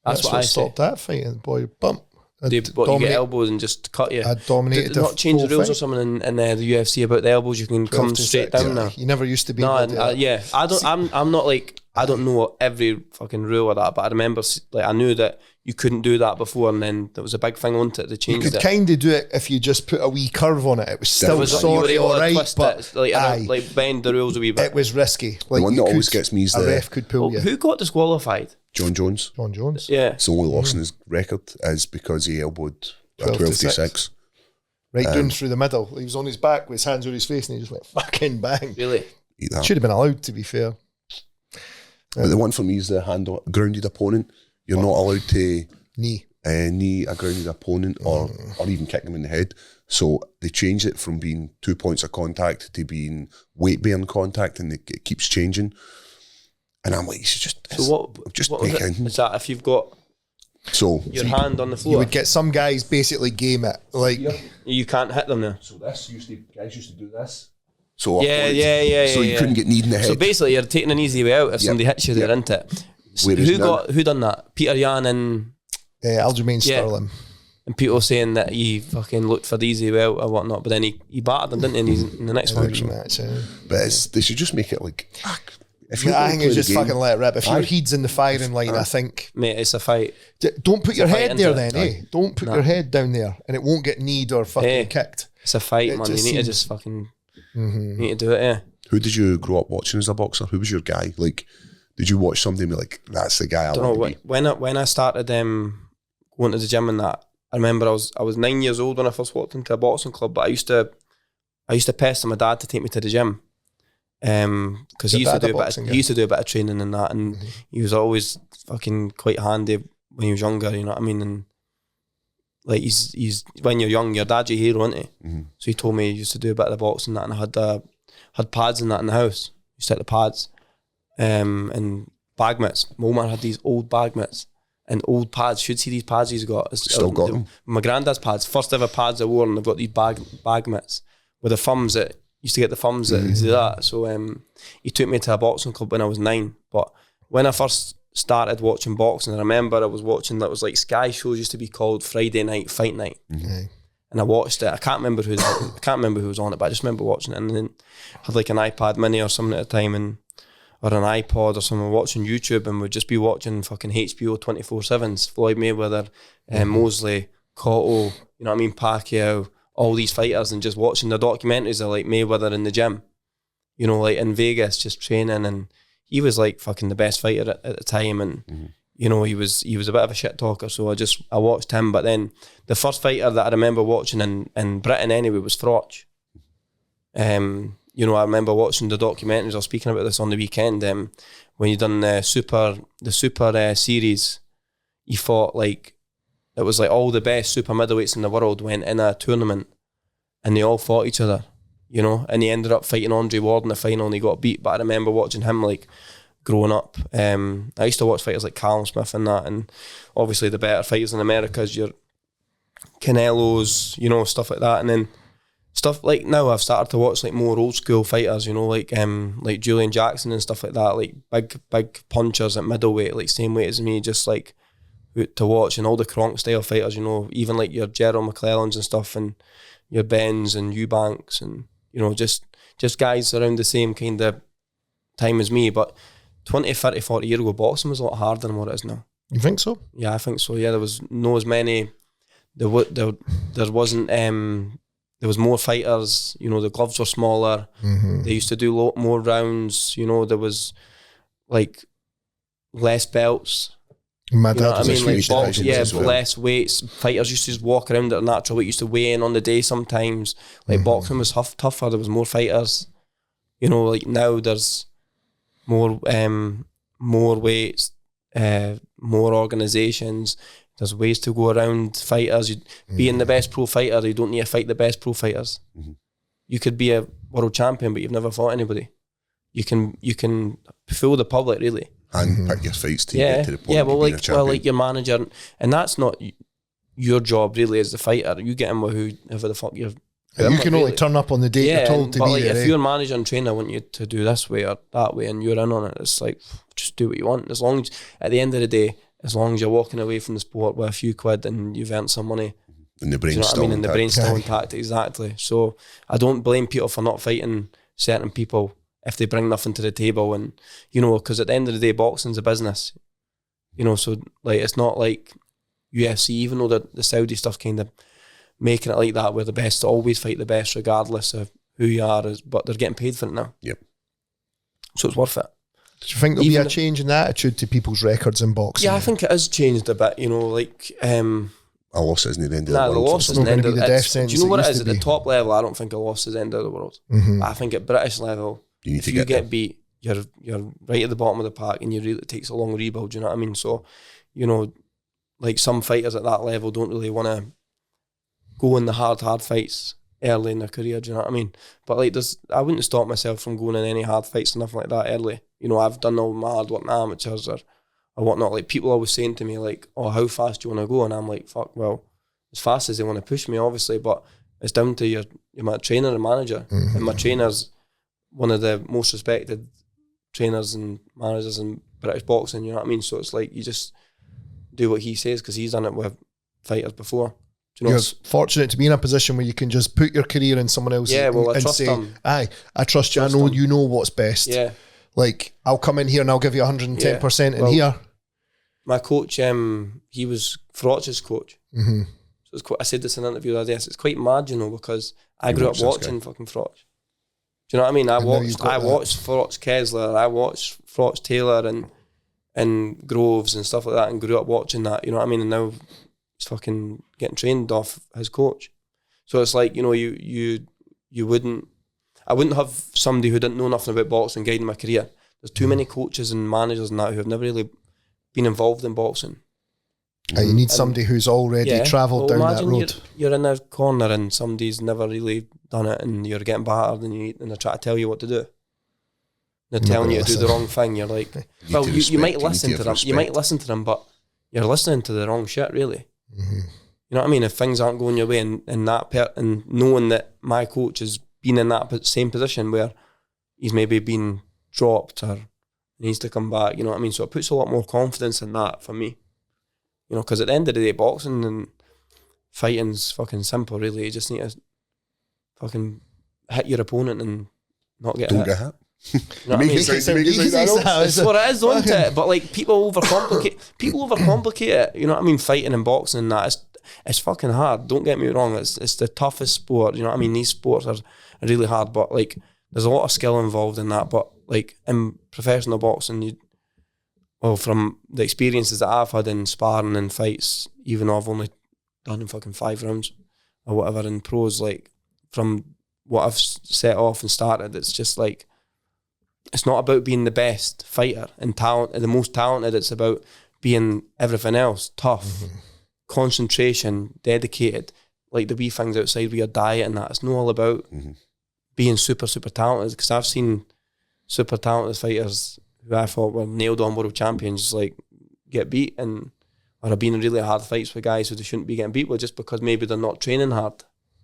That's what I say. stopped that fight, and boy, bump. But you get elbows and just cut you. I dominated Did the not change the full rules or fight. something in the UFC about the elbows. You can 12 come to straight 6, down yeah. now. You never used to be No, able to do that. yeah, I don't. I'm not like, I don't know every fucking rule of that, but I remember like I knew that you couldn't do that before, and then there was a big thing on it. They You changed could it. kind of do it if you just put a wee curve on it. It was still You were sort of able to alright, twist but it, like, aye, like bend the rules a wee bit. it was risky. Like one you that always could- gets me is a the- ref could pull Well, you. who got disqualified? John Jones. John Jones. Yeah, It's the only loss in his record is because he elbowed a 12 to 12 to 6. 6. Right down through the middle. He was on his back with his hands over his face, and he just went fucking bang. really. Eat that. Should have been allowed, to be fair. But the one for me is the grounded opponent. You're not allowed to Knee. knee a grounded opponent or even kick them in the head. So they changed it from being 2 points of contact to being weight bearing contact, and it keeps changing. And I'm like, you should So just what was make it? in. Is that if you've got So your hand on the You floor, would get some guys basically game it. Like, you can't hit them there. So guys used to do this. Yeah. So you couldn't get kneed in the head. So basically, you're taking an easy way out if Yep. somebody hits you there, Yep. isn't it? Whereas now- Who done that? Peter Yan and Aljamain Yeah. Sterling. people saying that he fucking looked for the easy way out or whatnot, but then he battered them, didn't he? And he's in the next one. Next match, But they should just make it like, if you're I gonna think play it's the just game- fucking let it rip. If your Aye. head's in the firing line, I think Mate, it's a fight. don't put your fight head into there it. then, eh? Don't put your head down there, and it won't get kneed or fucking Eh. kicked. It's a fight, It man. You just need to seems- just fucking you need to do it, yeah. Who did you grow up watching as a boxer? Who was your guy? Like, did you watch somebody and be like, that's the guy I Don't know want to be? when I started going to the gym and that. I remember I was 9 years old when I first walked into a boxing club, but I used to pester my dad to take me to the gym, Because he used to do a bit of training and that, and he was always fucking quite handy when he was younger, you know what I mean? And like he's when you're young, your dad's your hero, isn't he? So he told me he used to do a bit of the boxing and that, and I had pads and that in the house. Used to take the pads, and bag mitts. Moma had these old bag mitts and old pads. Should see these pads he's got. Still got them. My granddad's pads, first ever pads I wore, and I've got these bag mitts with the thumbs that used to get the thumbs that do that. So he took me to a boxing club when I was 9. But when I first started watching boxing, I remember I was watching that was like Sky shows used to be called Friday Night Fight Night, and I watched it. I can't remember who was on it, but I just remember watching it. And then I had like an iPad Mini or something at the time, or an iPod or something, watching YouTube, and would just be watching fucking HBO 24/7s, Floyd Mayweather, Mosley, Cotto, you know what I mean, Pacquiao, all these fighters, and just watching the documentaries of like Mayweather in the gym, you know, like in Vegas, just training. And he was like fucking the best fighter at the time, and you know, he was a bit of a shit talker, so I watched him. But then the first fighter that I remember watching in Britain anyway was Froch. You know, I remember watching the documentaries. I was speaking about this on the weekend. When he done the super series, he fought like, it was like all the best super middleweights in the world went in a tournament, and they all fought each other, you know. And he ended up fighting Andre Ward in the final, and he got beat. But I remember watching him like growing up. I used to watch fighters like Callum Smith and that, and obviously the better fighters in America is your Canelos, you know, stuff like that. And then stuff like now I've started to watch like more old school fighters, you know, like Julian Jackson and stuff like that, like big punchers at middleweight, like same weight as me, just like to watch, and all the Kronk style fighters, you know, even like your Gerald McClellans and stuff, and your Benz and Eubanks, and you know, just guys around the same kind of time as me. But 20, 30, 40 years ago, boxing was a lot harder than what it is now. You think so? Yeah, I think so. Yeah, there was no as many. There wasn't. There was more fighters. You know, the gloves were smaller. They used to do more rounds. You know, there was like less belts. My You know dad what I was mean? a Like huge box, divisions yeah, as well. less weights. Fighters used to just walk around at a natural weight. Used to weigh in on the day sometimes. Like boxing was tougher. There was more fighters. You know, like now there's more weights, more organisations. There's ways to go around fighters. Being the best pro fighter, you don't need to fight the best pro fighters. You could be a world champion, but you've never fought anybody. You can fool the public, really. And pick your fights to get to the point yeah. of Well, being a champion. like your manager, and that's not your job really as the fighter. You get in with whoever the fuck you're. You can only turn up on the date you're told to but be like there. if your manager and trainer want you to do this way or that way, and you're in on it, it's like just do what you want. As long as at the end of the day, as long as you're walking away from the sport with a few quid and you've earned some money. And the brain's Do you know what still I mean? And the intact. brain's still intact, exactly. So I don't blame people for not fighting certain people if they bring nothing to the table, and you know, because at the end of the day, boxing's a business. You know, so like it's not like UFC, even though the Saudi stuff kind of making it like that, where the best always fight the best regardless of who you are, but they're getting paid for it now. Yep. So it's worth it. Do you think there'll be Even a change in the attitude to people's records in boxing? Yeah, I think it has changed a bit. You know, like A loss isn't the end of the the world. loss for isn't some. the end gonna of be the the death Do sentence you know it what it used is? to At the be. top level, I don't think a loss is the end of the world. But I think at British level, You need if to you get get beat, you're right at the bottom of the pack, and it takes a long rebuild. You know what I mean? So, you know, like some fighters at that level don't really want to go in the hard fights early in their career. Do you know what I mean? But like, I wouldn't stop myself from going in any hard fights and nothing like that early. You know, I've done all my hard work in amateurs or whatnot. Like people always saying to me like, "Oh, how fast do you want to go?" And I'm like, "Fuck, well, as fast as they want to push me, obviously, but it's down to your my trainer and manager." And my trainer's one of the most respected trainers and managers in British boxing. You know what I mean? So it's like you just do what he says because he's done it with fighters before. Do you know? You're fortunate to be in a position where you can just put your career in someone else. Yeah, well, I and trust say, them. "Aye, I trust you. I Trust know them. you know what's best." Yeah. Like I'll come in here and I'll give you 110% in Well, here. My coach, he was Froch's coach. So it's quite, I said this in an interview the other day. It's quite mad, you know, because I grew up watched this watching fucking Froch. Do you know what I mean? I And now you've got that. watched Froch Kessler, I watched Froch Taylor and Groves and stuff like that, and grew up watching that. You know what I mean? And now he's fucking getting trained off his coach. So it's like, you know, you wouldn't. I wouldn't have somebody who didn't know nothing about boxing guiding my career. There's too many coaches and managers and that who have never really been involved in boxing. You need somebody who's already travelled down that road. You're in a corner and somebody's never really done it, and you're getting battered, and they're trying to tell you what to do. They're telling you to do the wrong thing. You're like, well, you might listen to them. You might listen to them, but you're listening to the wrong shit, really. Mm-hmm. You know what I mean? If things aren't going your way, and and knowing that my coach has been in that same position where he's maybe been dropped or needs to come back, you know what I mean? So it puts a lot more confidence in that for me. You know, because at the end of the day, boxing and fighting's fucking simple, really. You just need to fucking hit your opponent and not get hit. Don't get hit. You know what I mean? It's what it is, isn't it? But like people overcomplicate it. You know what I mean? Fighting and boxing and that, it's fucking hard. Don't get me wrong. It's the toughest sport. You know what I mean? These sports are really hard, but like there's a lot of skill involved in that. But like in professional boxing, from the experiences that I've had in sparring and fights, even though I've only done fucking 5 rounds or whatever in pros, like from what I've set off and started, it's just like, it's not about being the best fighter and the most talented. It's about being everything else, tough, concentration, dedicated, like the wee things outside with your diet and that. It's not all about being super, super talented, because I've seen super talented fighters who I thought were nailed on world champions like get beat, or have been in really hard fights with guys who they shouldn't be getting beat with just because maybe they're not training hard.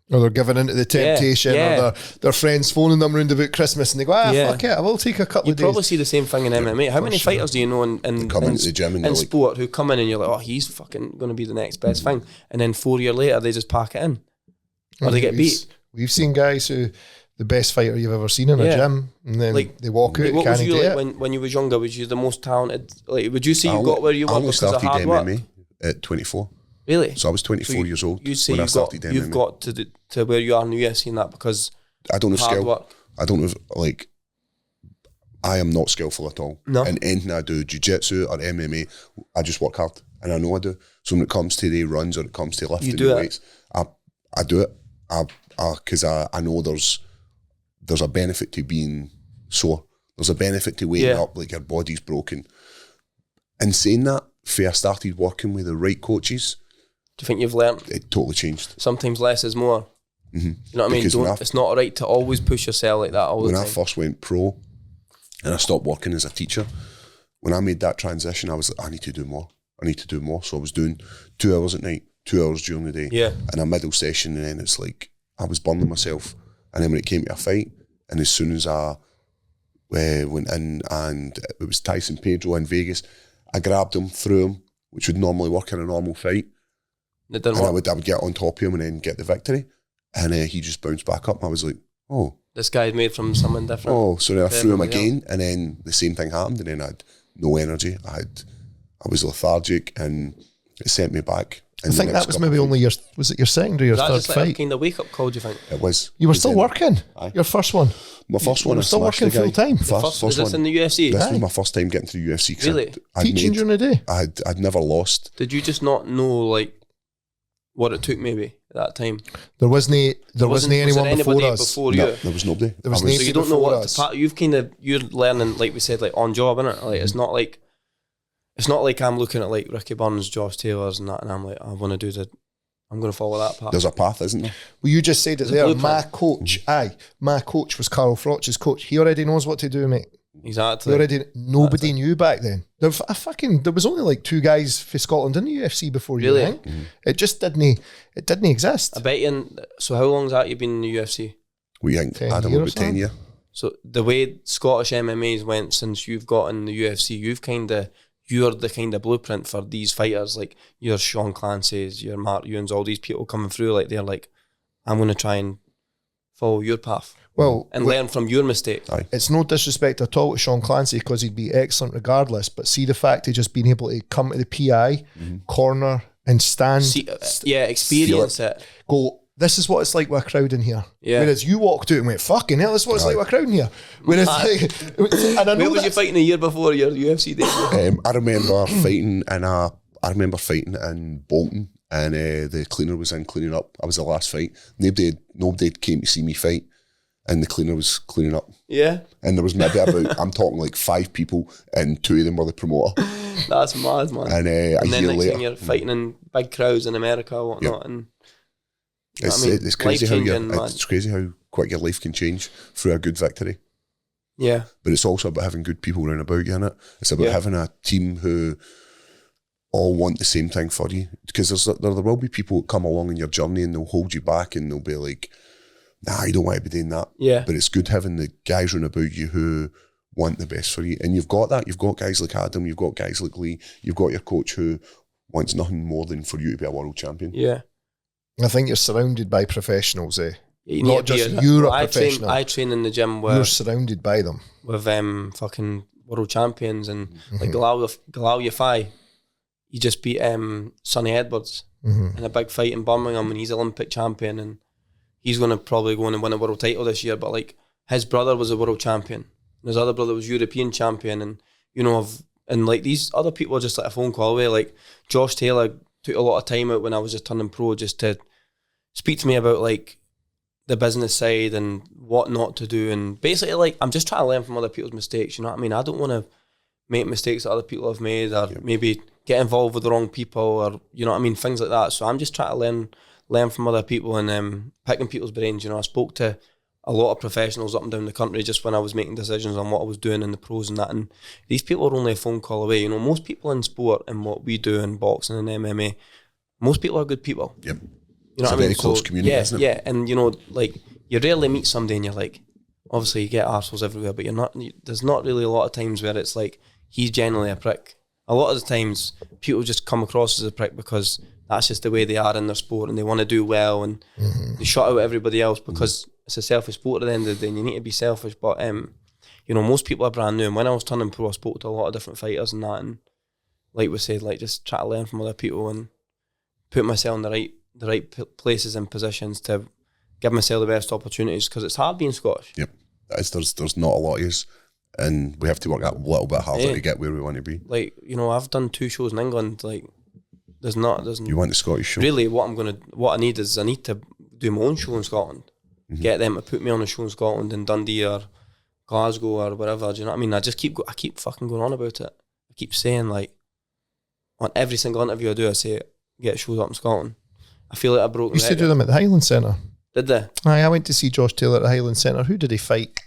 Or they're giving into the temptation, or their friends phoning them round about Christmas and they go, fuck it, I will take a couple of days. You probably see the same thing in MMA. How many fighters do you know in the gym and in sport who come in and you're like, oh, he's fucking going to be the next best thing, and then 4 years later they just pack it in, or they get beat. We've seen guys who, the best fighter you've ever seen in a gym, and then like, they walk out. What was you like when you was younger? Was you the most talented? Like, would you say you got where you were because of hard work? MMA at 24. Really? So I was 24 years old. You say when I started MMA. You've got to where you are in the UFC and that because I don't have hard skill. Work. I don't have, like, I am not skillful at all. No. In anything I do, jiu-jitsu or MMA, I just work hard, and I know I do. So when it comes to the runs or it comes to lifting the weights, I do it. Because I know there's a benefit to being sore. There's a benefit to waking up like your body's broken. And saying that, I started working with the right coaches. Do you think you've learned? It totally changed. Sometimes less is more. Mm-hmm. You know what I mean? It's not right to always push yourself like that all the time. When I first went pro and I stopped working as a teacher, when I made that transition, I was like, I need to do more. So I was doing 2 hours at night, 2 hours during the day, and a middle session, and then it's like I was burning myself. And then when it came to a fight, and as soon as I went in and it was Tyson Pedro in Vegas, I grabbed him, threw him, which would normally work in a normal fight. It didn't work. I would get on top of him and then get the victory. And he just bounced back up. I was like, oh. This guy's made from something different. Oh, so then I threw him again, and then the same thing happened, and then I had no energy. I was lethargic, and it sent me back. I think that was maybe only was it your second or your third just like fight? a kind of wake-up call, do you think? It was. You were still working? Aye. Your first one? My first one. You were still working full time? First is this one. in the UFC? This was my first time getting to the UFC. Really? Teaching during the day? I'd never lost. Did you just not know like what it took maybe at that time? There wasn't anyone before us. Before you? No, there was nobody. So you don't know what you're learning, like we said, like on job, innit? Like it's not like I'm looking at like Ricky Burns, Josh Taylor's and that, and I'm like, I'm going to follow that path. There's a path, isn't there? Well, you just said it there. My coach was Carl Froch's coach. He already knows what to do, mate. Exactly. Nobody knew back then. There was only like 2 guys for Scotland in the UFC before you. Really? Mm-hmm. It just didn't exist. I bet you. So how long's that you've been in the UFC? We think Adam about 10 years. So the way Scottish MMA's went since you've got in the UFC, you're the kind of blueprint for these fighters, like your Sean Clancy's, your Mark Ewans, all these people coming through, like they're like, I'm going to try and follow your path. Well, and learn from your mistakes. It's no disrespect at all to Sean Clancy because he'd be excellent regardless, but see the fact of just being able to come to the PI, corner and stand. Experience it. Go, this is what it's like with a crowd in here. Yeah. Whereas you walked out and went, fucking hell, this is what it's like with a crowd in here. Whereas, and I know where was you fighting a year before your UFC days? I remember fighting in Bolton, and the cleaner was in cleaning up. I was the last fight. Nobody came to see me fight. and the cleaner was cleaning up. Yeah. And there was maybe about, I'm talking like 5 people, and 2 of them were the promoter. That's mad, man. And a And then year next later, thing you're fighting in big crowds in America or whatnot. And you know what I mean? it's crazy how Life-changing, man. it's crazy how quick your life can change through a good victory. Yeah. But it's also about having good people around about you, innit? It's about having a team who all want the same thing for you. Because there will be people that come along in your journey and they'll hold you back and they'll be like, nah, you don't want to be doing that. Yeah. But it's good having the guys around about you who want the best for you. And you've got that. You've got guys like Adam, you've got guys like Lee, you've got your coach who wants nothing more than for you to be a world champion. Yeah. I think you're surrounded by professionals, eh? You Not need to be just you're a I professional. I train in the gym You're with surrounded by them. fucking world champions and like Galal Yafai. He just beat Sonny Edwards in a big fight in Birmingham, and he's Olympic champion, and he's going to probably go on and win a world title this year. But like his brother was a world champion, and his other brother was European champion, and you know, and like these other people are just like a phone call away. Like Josh Taylor took a lot of time out when I was just turning pro just to speak to me about like the business side and what not to do, and basically like I'm just trying to learn from other people's mistakes. You know what I mean? I don't want to make mistakes that other people have made, or maybe get involved with the wrong people, or you know what I mean, things like that. So I'm just trying to learn from other people and picking people's brains. You know, I spoke to a lot of professionals up and down the country just when I was making decisions on what I was doing in the pros and that, and these people are only a phone call away. You know, most people in sport and what we do in boxing and MMA, most people are good people. Yep. You know It's what a I mean? very close community, yeah, isn't it? Yeah, and you know, like you rarely meet somebody and you're like, obviously you get arseholes everywhere, but there's not really a lot of times where it's like, he's generally a prick. A lot of the times people just come across as a prick because that's just the way they are in their sport and they want to do well and they shut out everybody else because it's a selfish sport at the end of the day and you need to be selfish. But, you know, most people are brand new, and when I was turning pro, I spoke to a lot of different fighters and that, and like we said, like just try to learn from other people and put myself in the right places and positions to give myself the best opportunities, because it's hard being Scottish. Yep. There's not a lot of us, and we have to work that little bit harder to get where we want to be. Like, you know, I've done 2 shows in England. Like, there's You want the Scottish show? really what I need to do my own show in Scotland. Get them to put me on a show in Scotland, in Dundee or Glasgow or wherever. Do you know what I mean? I keep fucking going on about it. I keep saying, like, on every single interview I do, I say get shows up in Scotland. I feel like I broke. Used to do them at the Highland Centre. Did they? Aye, I went to see Josh Taylor at the Highland Centre. Who did he fight?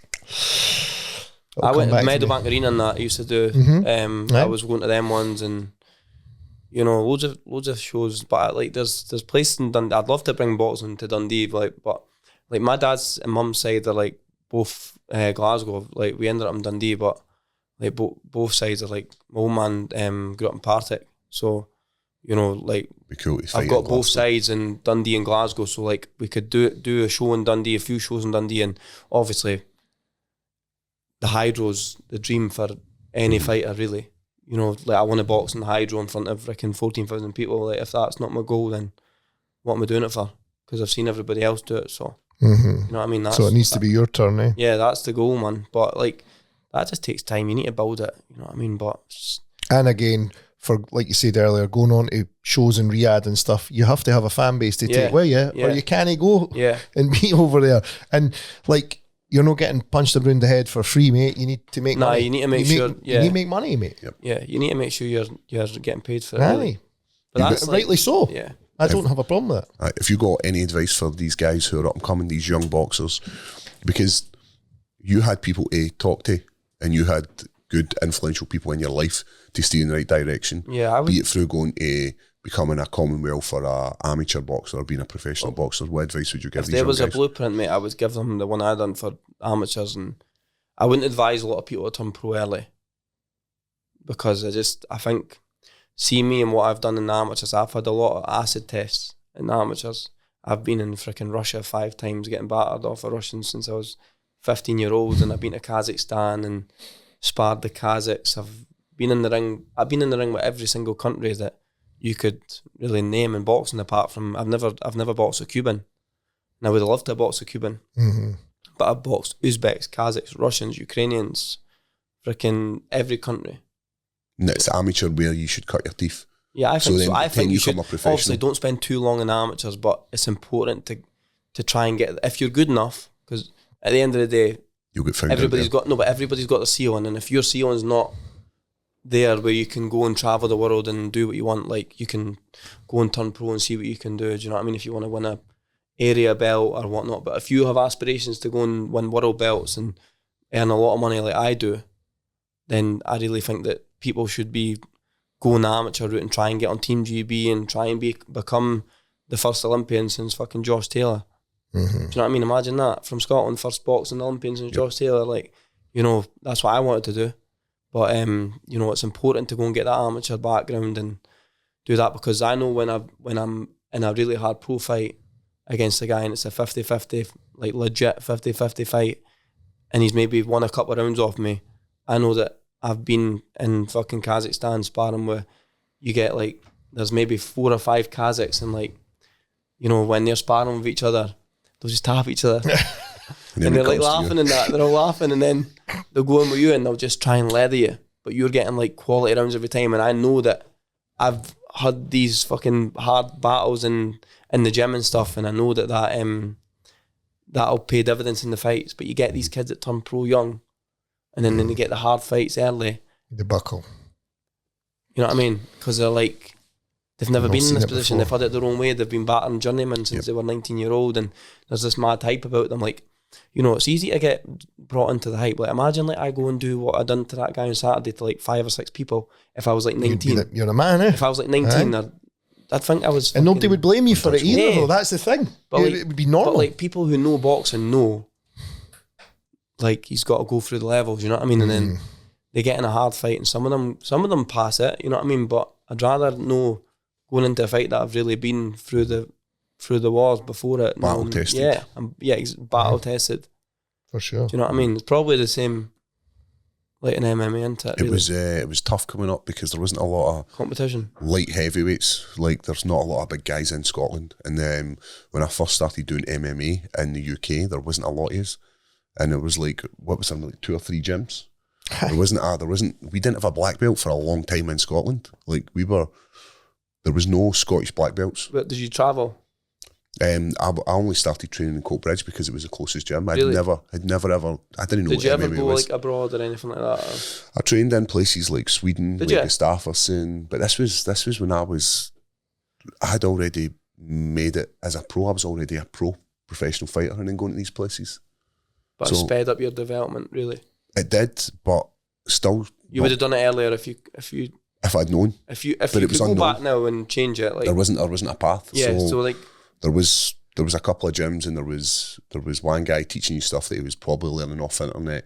I went to Meadowbank Arena and that I used to do. I was going to them ones, and you know, loads of shows. But like, there's places in Dundee. I'd love to bring boxing to Dundee, but like my dad's and mum's side are like both Glasgow. Like we ended up in Dundee, but like both sides are like my old man grew up in Partick, so you know, like Be cool to fight I've got in both Glasgow. sides in Dundee and Glasgow, so like we could do a show in Dundee, a few shows in Dundee, and obviously the Hydro's the dream for any fighter, really. You know, like I want to box in the Hydro in front of freaking 14,000 people. Like if that's not my goal, then what am I doing it for? Because I've seen everybody else do it, so you know what I mean. So it needs to be your turn, eh? Yeah, that's the goal, man. But like that just takes time. You need to build it. You know what I mean? But And again, for like you said earlier, going on to shows in Riyadh and stuff, you have to have a fan base to take with you, or you can't go and be over there. And like, you're not getting punched around the head for free, mate. You need to make money. You need to make sure. You need to make money, mate. Yep. Yeah, you need to make sure you're getting paid for it. Aye. Really. But that's Rightly so. Yeah. I don't have a problem with it. If you got any advice for these guys who are up and coming, these young boxers, because you had people to talk to, and you had good influential people in your life to steer in the right direction. Yeah, be it through going to becoming a Commonwealth or a amateur boxer or being a professional boxer. What advice would you give If these there young was a guys? blueprint, mate, I would give them the one I done for amateurs, and I wouldn't advise a lot of people to turn pro early, because I think, see me and what I've done in the amateurs, I've had a lot of acid tests in the amateurs. I've been in freaking Russia 5 times getting battered off a Russian since I was 15-year-old, and I've been to Kazakhstan and sparred the Kazakhs. I've been in the ring with every single country that you could really name in boxing, apart from I've never boxed a Cuban. And I would have loved to box a Cuban. But I've boxed Uzbeks, Kazakhs, Russians, Ukrainians, freaking every country. And it's amateur where you should cut your teeth. Yeah, I think so. I think you should become a professional. obviously don't spend too long in amateurs, but it's important to try and get, if you're good enough, because at the end of the day, You'll get found everybody's out got the ceiling, and if your ceiling's not there where you can go and travel the world and do what you want, like you can go and turn pro and see what you can do. Do you know what I mean? If you want to win a area belt or whatnot, but if you have aspirations to go and win world belts and earn a lot of money like I do, then I really think that people should be going the amateur route and try and get on Team GB and try and become the first Olympian since fucking Josh Taylor. Mm-hmm. Do you know what I mean? Imagine that, from Scotland, first boxing Olympian since Josh Taylor. Like, you know, that's what I wanted to do. But you know, it's important to go and get that amateur background and do that, because I know when I'm in a really hard pro fight against a guy and it's a 50-50, like legit 50-50 fight, and he's maybe won a couple of rounds off me, I know that I've been in fucking Kazakhstan sparring where you get like, there's maybe 4 or 5 Kazakhs, and like, you know, when they're sparring with each other, they'll just tap each other. And they're like laughing and that, they're all laughing, and then they'll go in with you and they'll just try and leather you. But you're getting like quality rounds every time, and I know that I've had these fucking hard battles in the gym and stuff, and I know that that'll pay dividends in the fights. But you get these kids that turn pro young, and then they get the hard fights early. The buckle. You know what I mean? Because they're like, they've never I've been in seen this it position. before. They've had it their own way. They've been battering journeymen since they were 19-year-old, and there's this mad hype about them. Like, you know, it's easy to get brought into the hype. Like, imagine like I go and do what I done to that guy on Saturday to like 5 or 6 people. If I was like 19, You're a man, eh? if I was like 19, Aye. I'd think I was. And nobody fucking- would blame you for it either, Yeah. though. That's the thing. But like, it would be normal. But like people who know boxing know, like he's got to go through the levels. You know what I mean? And then they get in a hard fight, and some of them pass it. You know what I mean? But I'd rather know going into a fight that I've really been through the wars before it. Battle knowing- tested. Yeah, battle tested. For sure. Do you know what I mean? It's probably the same, like an MMA into it. Really. it was tough coming up because there wasn't a lot of Competition. light heavyweights. Like, there's not a lot of big guys in Scotland. And then when I first started doing MMA in the UK, there wasn't a lot of us. And it was like, what was something like 2 or 3 gyms? We didn't have a black belt for a long time in Scotland. Like, there was no Scottish black belts. But did you travel? I only started training in Coatbridge because it was the closest gym. Really? I didn't know Did what you ever MMA go was. like abroad or anything like that? Or? I trained in places like Sweden, Did like you? Gustafsson, but this was when I had already made it as a pro. I was already a pro professional fighter, and then going to these places. But it sped up your development, really. It did, but still, You would have done it earlier if I'd known. If you it could was go unknown. back now and change it, like There wasn't a path. yeah. So like there was a couple of gyms, and there was one guy teaching you stuff that he was probably learning off internet.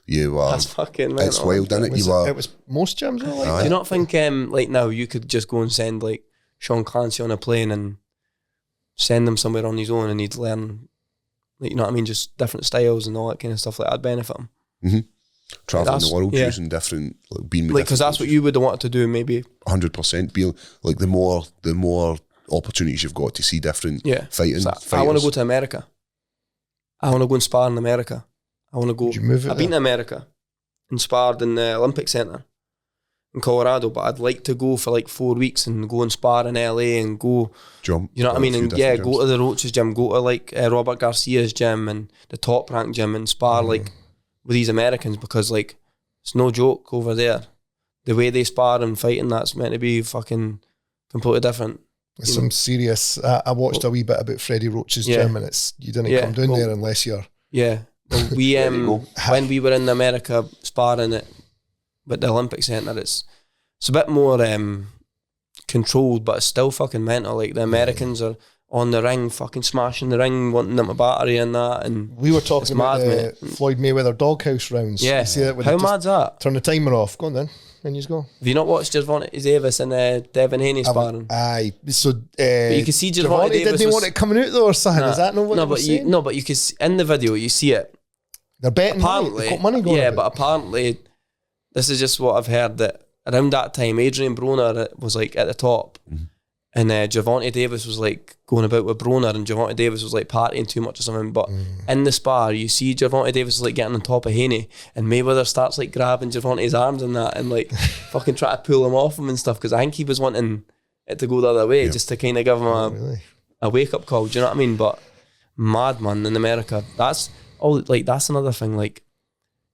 that's fucking mental. It's wild, isn't it? It was most gyms were like Aye. Do you not think like now you could just go and send like Sean Clancy on a plane and send him somewhere on his own, and he'd learn, like, you know what I mean, just different styles and all that kind of stuff, like that'd benefit him. Traveling That's- the world, yeah. using different, like being with Like, because that's what you would have wanted to do, maybe. 100%. Be like the more opportunities you've got to see different Yeah. fighting. So I fighters. want to go to America. I want to go and spar in America. I want to go. Did you move it I've been to there? America and sparred in the Olympic Centre in Colorado, but I'd like to go for like 4 weeks and go and spar in LA and go. Jump. You know what I a mean? few And different yeah, gyms. go to the Roaches gym, go to like Robert Garcia's gym and the Top Rank gym and spar like with these Americans, because like it's no joke over there. The way they spar and fight, and that's meant to be fucking completely different. It's some serious. I watched a wee bit about Freddie Roach's Yeah. gym, and you didn't Yeah, come down well- there unless you're. Yeah. Well, we when we were in America sparring it with the Olympic Centre, it's a bit more controlled, but it's still fucking mental. Like the Americans are on the ring, fucking smashing the ring, wanting them a battery and that, and We were it's talking about mad, the mate. Floyd Mayweather doghouse rounds. Yeah. You see that when How they just mad's that? turn the timer off. Go on then, and you go. Have you not watched Gervonta Davis and Devin Haney sparring? Aye, so But you can see Gervonta Davis didn't was- want it coming out though, or something. Is that not what no, they were but saying? but you can see, in the video you see it. They're betting money. Apparently, They've got money going. yeah, about. but apparently, this is just what I've heard, that around that time, Adrian Broner was like at the top, and Gervonta Davis was like going about with Broner, and Gervonta Davis was like partying too much or something. But in the spar, you see Gervonta Davis is like getting on top of Haney, and Mayweather starts like grabbing Gervonta's arms and that, and like fucking try to pull him off him and stuff, because I think he was wanting it to go the other way, just to kind of give him Really? a wake up call. Do you know what I mean? But madman in America, that's like that's another thing. Like,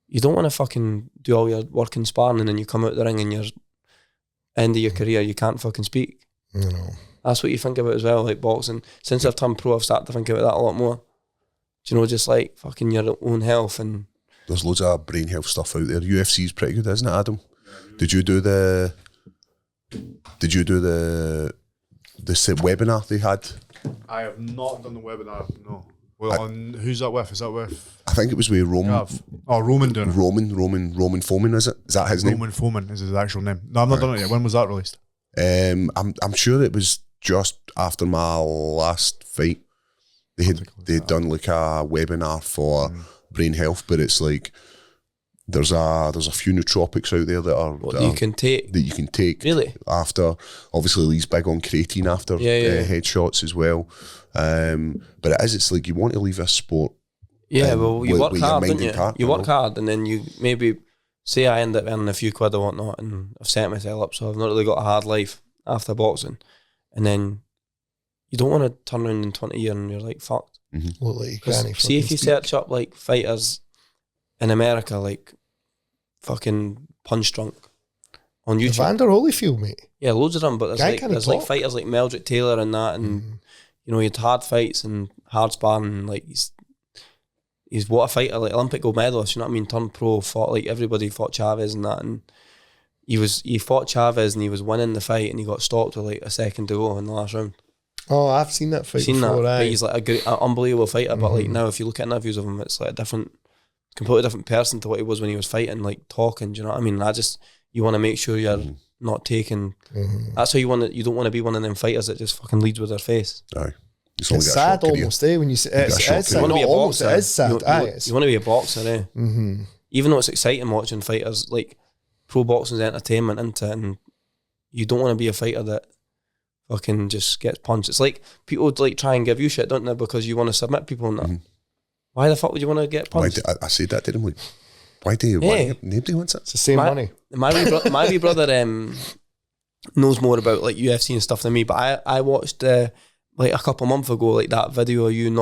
you don't want to fucking do all your work in sparring and then you come out the ring and you're end of your career, you can't fucking speak. You know. That's what you think about as well, like boxing. Since I've turned pro, I've started to think about that a lot more. Do you know, just like fucking your own health and. There's loads of brain health stuff out there. UFC's pretty good, isn't it, Adam? Did you do the webinar they had? I have not done the webinar, no. Well, who's that with? Is that with? I think it was with Roman. Gav? Oh, Roman doing it. Roman Foreman, is it? Is that his name? Roman Foreman is his actual name. No, I've not done it yet. When was that released? I'm sure it was just after my last fight. They'd done like a webinar for brain health, but it's like there's a few nootropics out there that you can take. Really? After, obviously he's big on creatine after headshots as well. But it's like you want to leave this sport. Yeah, well, you work hard, don't you? Partner, you work hard, and then you maybe say I end up earning a few quid or whatnot, and I've set myself up, so I've not really got a hard life after boxing, and then you don't want to turn around in 20 years and you're like fucked. Mm-hmm. Look like granny. See if you search up like fighters in America, like fucking punch drunk on YouTube. Evander Holyfield, mate. Yeah, loads of them, but there's like fighters like Meldrick Taylor and that, and you know, he had hard fights and hard sparring, and like he's what a fighter, like Olympic gold medalist, you know what I mean? Turned pro, fought like everybody, fought Chavez and that, and he fought Chavez and he was winning the fight and he got stopped with like a second to go in the last round. Oh, I've seen that fight before. But he's like an unbelievable fighter, but like now if you look at interviews of him, it's like a completely different person to what he was when he was fighting, like talking, do you know what I mean? You want to make sure you're not taking, that's how you don't want to be one of them fighters that just fucking leads with their face. Aye. It's sad almost, when you say it's sad. You want to be a boxer. It is sad. You want to be a boxer, Even though it's exciting watching fighters, like pro boxing's entertainment into it, and you don't want to be a fighter that fucking just gets punched. It's like people like try and give you shit, don't they, because you want to submit people and that. Why the fuck would you want to get punched? I said that to them, like, why do you want it? Nobody wants it. It's the same money. My wee brother knows more about like UFC and stuff than me, but I watched like a couple of months ago, like that video of you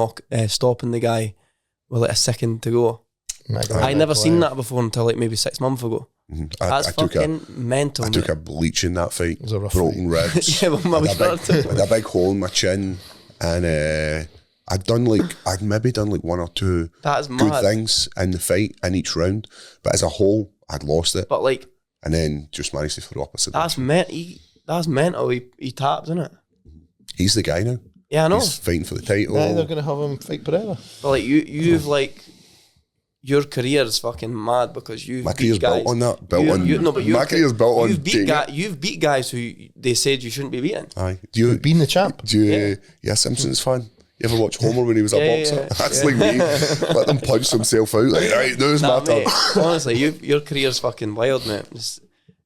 stopping the guy with like a second to go. I never seen that before until like maybe 6 months ago. That's fucking mental. I took a bleach in that fight. It was a rough broken ribs. Yeah, well, I had a big hole in my chin, and I'd maybe done like one or two good things in the fight in each round, but as a whole, I'd lost it. But like, and then just managed to throw up a submission. That's mental. He tapped, isn't it? He's the guy now. Yeah, I know. He's fighting for the title. Yeah, they're going to have him fight forever. But like you've like. Your career is fucking mad because you've my career's guys, built on that. My career's built on. You've beat guys who they said you shouldn't be beating. Aye, you've been the champ. Yeah, Simpsons fan. You ever watch Homer when he was a boxer? Yeah. That's like me. Let them punch himself out. Like, right, now's my turn. Honestly, your career's fucking wild, mate.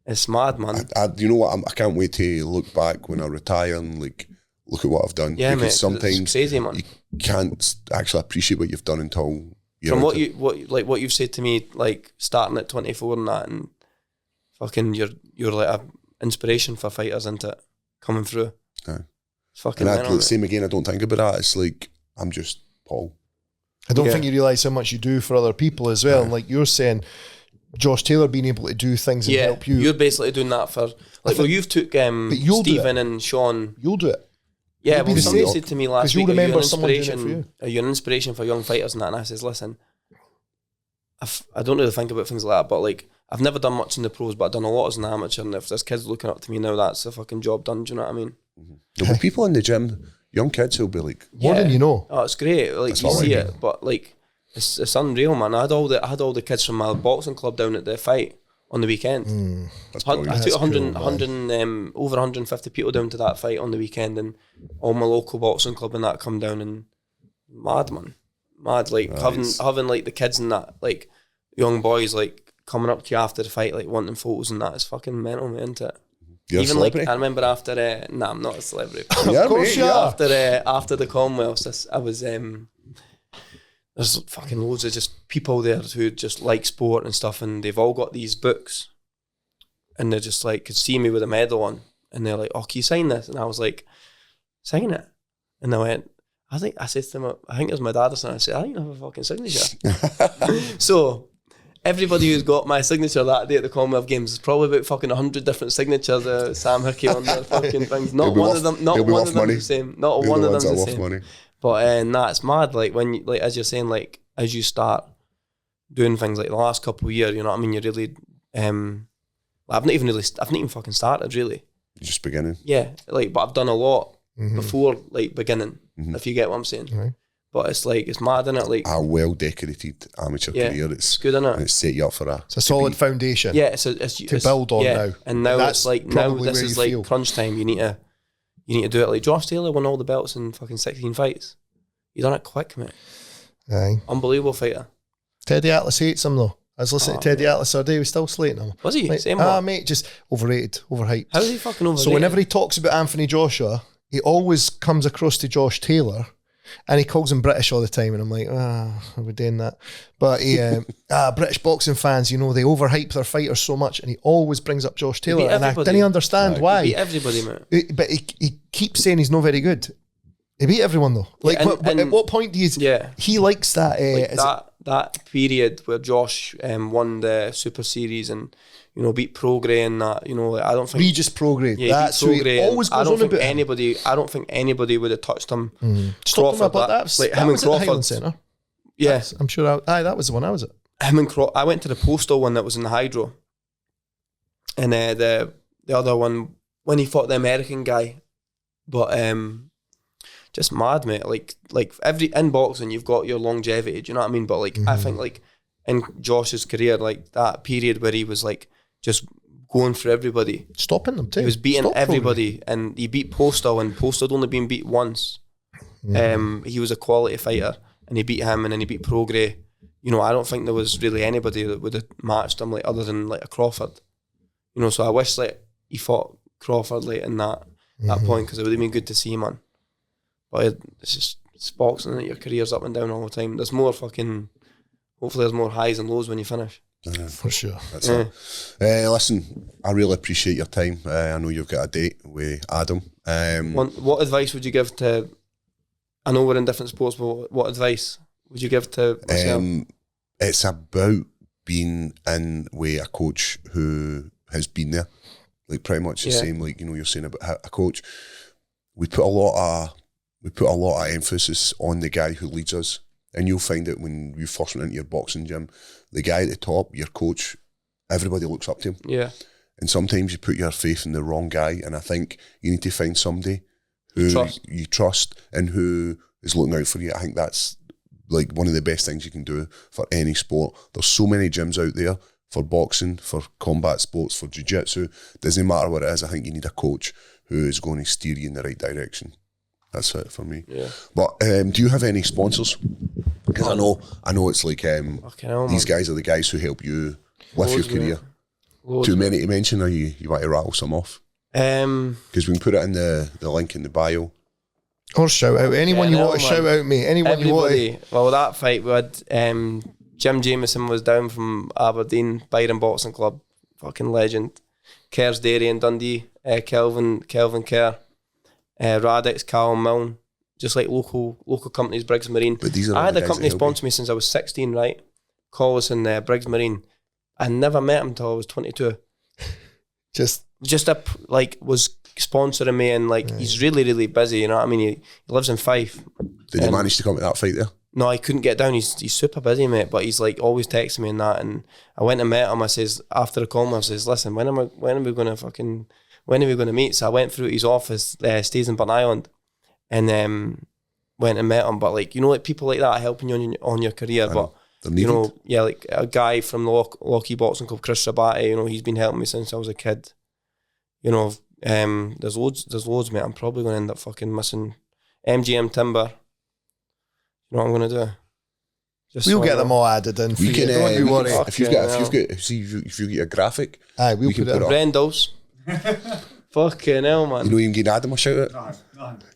It's mad, man. You know what? I can't wait to look back when I retire and like look at what I've done. Yeah, because mate, sometimes it's crazy, man. You can't actually appreciate what you've done until. From what you've said to me, like starting at 24 and that, and fucking you're like a inspiration for fighters, isn't it? Coming through. Aye. It's fucking. And same again. I don't think about that. It's like I'm just Paul. I don't think you realise how much you do for other people as well. And like you're saying, Josh Taylor being able to do things and help you. You're basically doing that for like. Well, you've took Stephen and Sean. You'll do it. Yeah, well, somebody said to me last week, you're an inspiration for young fighters and that, and I says, listen, I don't really think about things like that, but like, I've never done much in the pros, but I've done a lot as an amateur, and if there's kids looking up to me now, that's a fucking job done, do you know what I mean? There'll be people in the gym, young kids who'll be like... More than you know. Oh, it's great, like, you see it, but like, it's unreal, man. I had all the kids from my boxing club down at the fight on the weekend. I took 100 over 150 people down to that fight on the weekend, and all my local boxing club and that come down, and mad, man. Mad, like having like the kids and that, like young boys like coming up to you after the fight, like wanting photos and that is fucking mental, man, isn't it? You're even like I remember after I'm not a celebrity. Yeah, of course you are. After the Commonwealths, I was there's fucking loads of just people there who just like sport and stuff, and they've all got these books, and they're just like could see me with a medal on, and they're like, "Oh, can you sign this?" And I was like, "Sign it." And I went, I said to him, I think it was my dad or something. I said, I think I have a fucking signature. So everybody who's got my signature that day at the Commonwealth Games, there's probably about fucking 100 different signatures. Sam Hickey on their fucking things. Not one of them. Not one of them the same. Not one of them the same. Money. But nah, it's mad. Like when you, like as you're saying, like as you start doing things like the last couple of years, you know what I mean. You really, I've not even fucking started really. You're just beginning. Yeah, like but I've done a lot before like beginning. If you get what I'm saying. Right. But it's like it's mad, isn't it? Like A well decorated amateur career. It's good, isn't it? And it's set you up for It's a solid foundation. Yeah, it's to build on now. And now That's it's like probably this where is you like feel. crunch time. You need to do it. Like Josh Taylor won all the belts in fucking 16 fights. He done it quick, mate. Aye. Unbelievable fighter. Teddy Atlas hates him though. I was listening to Teddy Atlas the other day, he was still slating him. Was he? Like, Same one. mate, just overrated, overhyped. How's he fucking overrated? So whenever he talks about Anthony Joshua, he always comes across to Josh Taylor and he calls him British all the time. And I'm like, are we doing that? But he, British boxing fans, you know, they overhype their fighters so much. And he always brings up Josh Taylor. And I didn't understand why. He beat everybody, mate. But he keeps saying he's not very good. He beat everyone though. Like, at what point do you... He likes that... that period where Josh won the Super Series and, you know, beat Prograis and that, you know, like, I don't think... Regis Prograis. Yeah, that's who he always goes on about. I don't think anybody would have touched him. Stop him about that. Like that him was and at the Crawford. Highland Centre. Yeah. I'm sure that was the one I was at. Him and Crawford. I went to the postal one that was in the Hydro. And the other one, when he fought the American guy. But... just mad, mate. Like in boxing, you've got your longevity. Do you know what I mean? But like, I think like in Josh's career, like that period where he was like just going for everybody, stopping them too. He was beating everybody, and he beat Postal, and Postal had only been beat once. He was a quality fighter, and he beat him, and then he beat Prograis. You know, I don't think there was really anybody that would have matched him, like other than like a Crawford. You know, so I wish like he fought Crawford like in that point, because it would have been good to see, man. But it's boxing, your career's up and down all the time. There's more fucking, hopefully there's more highs and lows when you finish. For sure. That's it. Listen, I really appreciate your time. I know you've got a date with Adam. What advice would you give to, I know we're in different sports, but what advice would you give to myself? It's about being in with a coach who has been there. Like pretty much the same, like, you know, you're saying about a coach. We put a lot of emphasis on the guy who leads us, and you'll find that when you first went into your boxing gym, the guy at the top, your coach, everybody looks up to him. Yeah. And sometimes you put your faith in the wrong guy, and I think you need to find somebody who you trust and who is looking out for you. I think that's like one of the best things you can do for any sport. There's so many gyms out there for boxing, for combat sports, for jiu-jitsu. Doesn't matter what it is, I think you need a coach who is going to steer you in the right direction. That's it for me. Yeah. But do you have any sponsors? Because I know it's like these guys are the guys who help you with your career. Too many to mention, or you want to rattle some off? Because we can put it in the link in the bio. Or shout out anyone you want to shout out, mate. Anyone Everybody. you want to. Well, that fight we had, Jim Jameson was down from Aberdeen, Byron Boxing Club, fucking legend. Kerr's Dairy in Dundee, Kelvin Kerr. Radix, Callum Milne, just like local companies, Briggs Marine. But these are I had a company sponsor me since I was 16, right? Collis and Briggs Marine. I never met him until I was 22. Just was sponsoring me, and like he's really, really busy, you know what I mean? He lives in Fife. Did he manage to come to that fight there? No, I couldn't get down. He's super busy, mate, but he's like always texting me and that. And I went and met him. I says, after the call, I says, listen, when are we going to meet? So I went through his office, stays in Burn Island, and went and met him. But like, you know, like people like that helping you on your career. But you know, like a guy from the Lockheed Boxing Club, Chris Sabati, you know, he's been helping me since I was a kid. You know, there's loads, mate. I'm probably going to end up fucking missing MGM Timber. You know what I'm going to do? We'll get them all added in for you. Don't you worry. If you've got a graphic, we'll put it Rendell's. Fucking hell, man. You know, even getting Adam a shout out.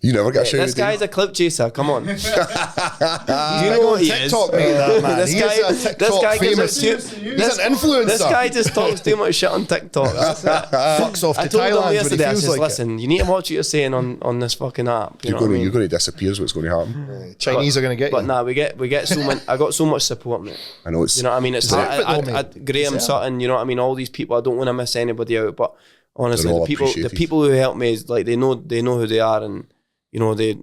You never get a shout out. This guy's a clip chaser. Come on. You He's know what he TikTok, is. mate, that man. This He guy- is a this guy TikTok gives famous. us He's an influencer. This guy just talks too much shit on TikTok. fucks off to I told him Thailand when he yesterday, I feels said, like listen, you need to watch what you're saying on this fucking app. You know what I mean? You're going to disappear is what's going to happen. it. Chinese are going to get But you. nah, we get so much. I got so much support, mate. I know it's... You know what I mean? It's Deserve it though, mate. Graham Deserve it. Sutton. You know what I mean? All these people. I don't want to miss anybody out. But honestly, They're all the appreciated. people who help me is like they know who they are, and you know the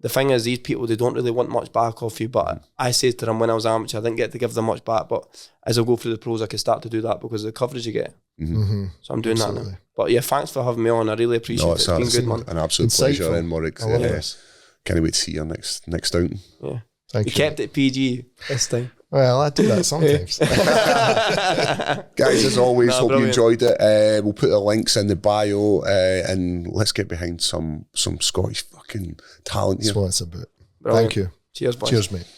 thing is, these people, they don't really want much back off you. But I said to them when I was amateur, I didn't get to give them much back. But as I go through the pros, I can start to do that because of the coverage you get. So I'm doing that now. But yeah, thanks for having me on. I really appreciate No, it. It's been good, man. an absolute Insightful. pleasure, and Warwick. I love this. Can't wait to see your next outing. Yeah. Thank You you. kept it PG this time. Well, I do that sometimes. Guys, as always, Nah, hope brilliant. you enjoyed it. We'll put the links in the bio, and let's get behind some Scottish fucking talent That's here. what it's about. Brilliant. Thank you. Cheers, boys. Cheers, mate.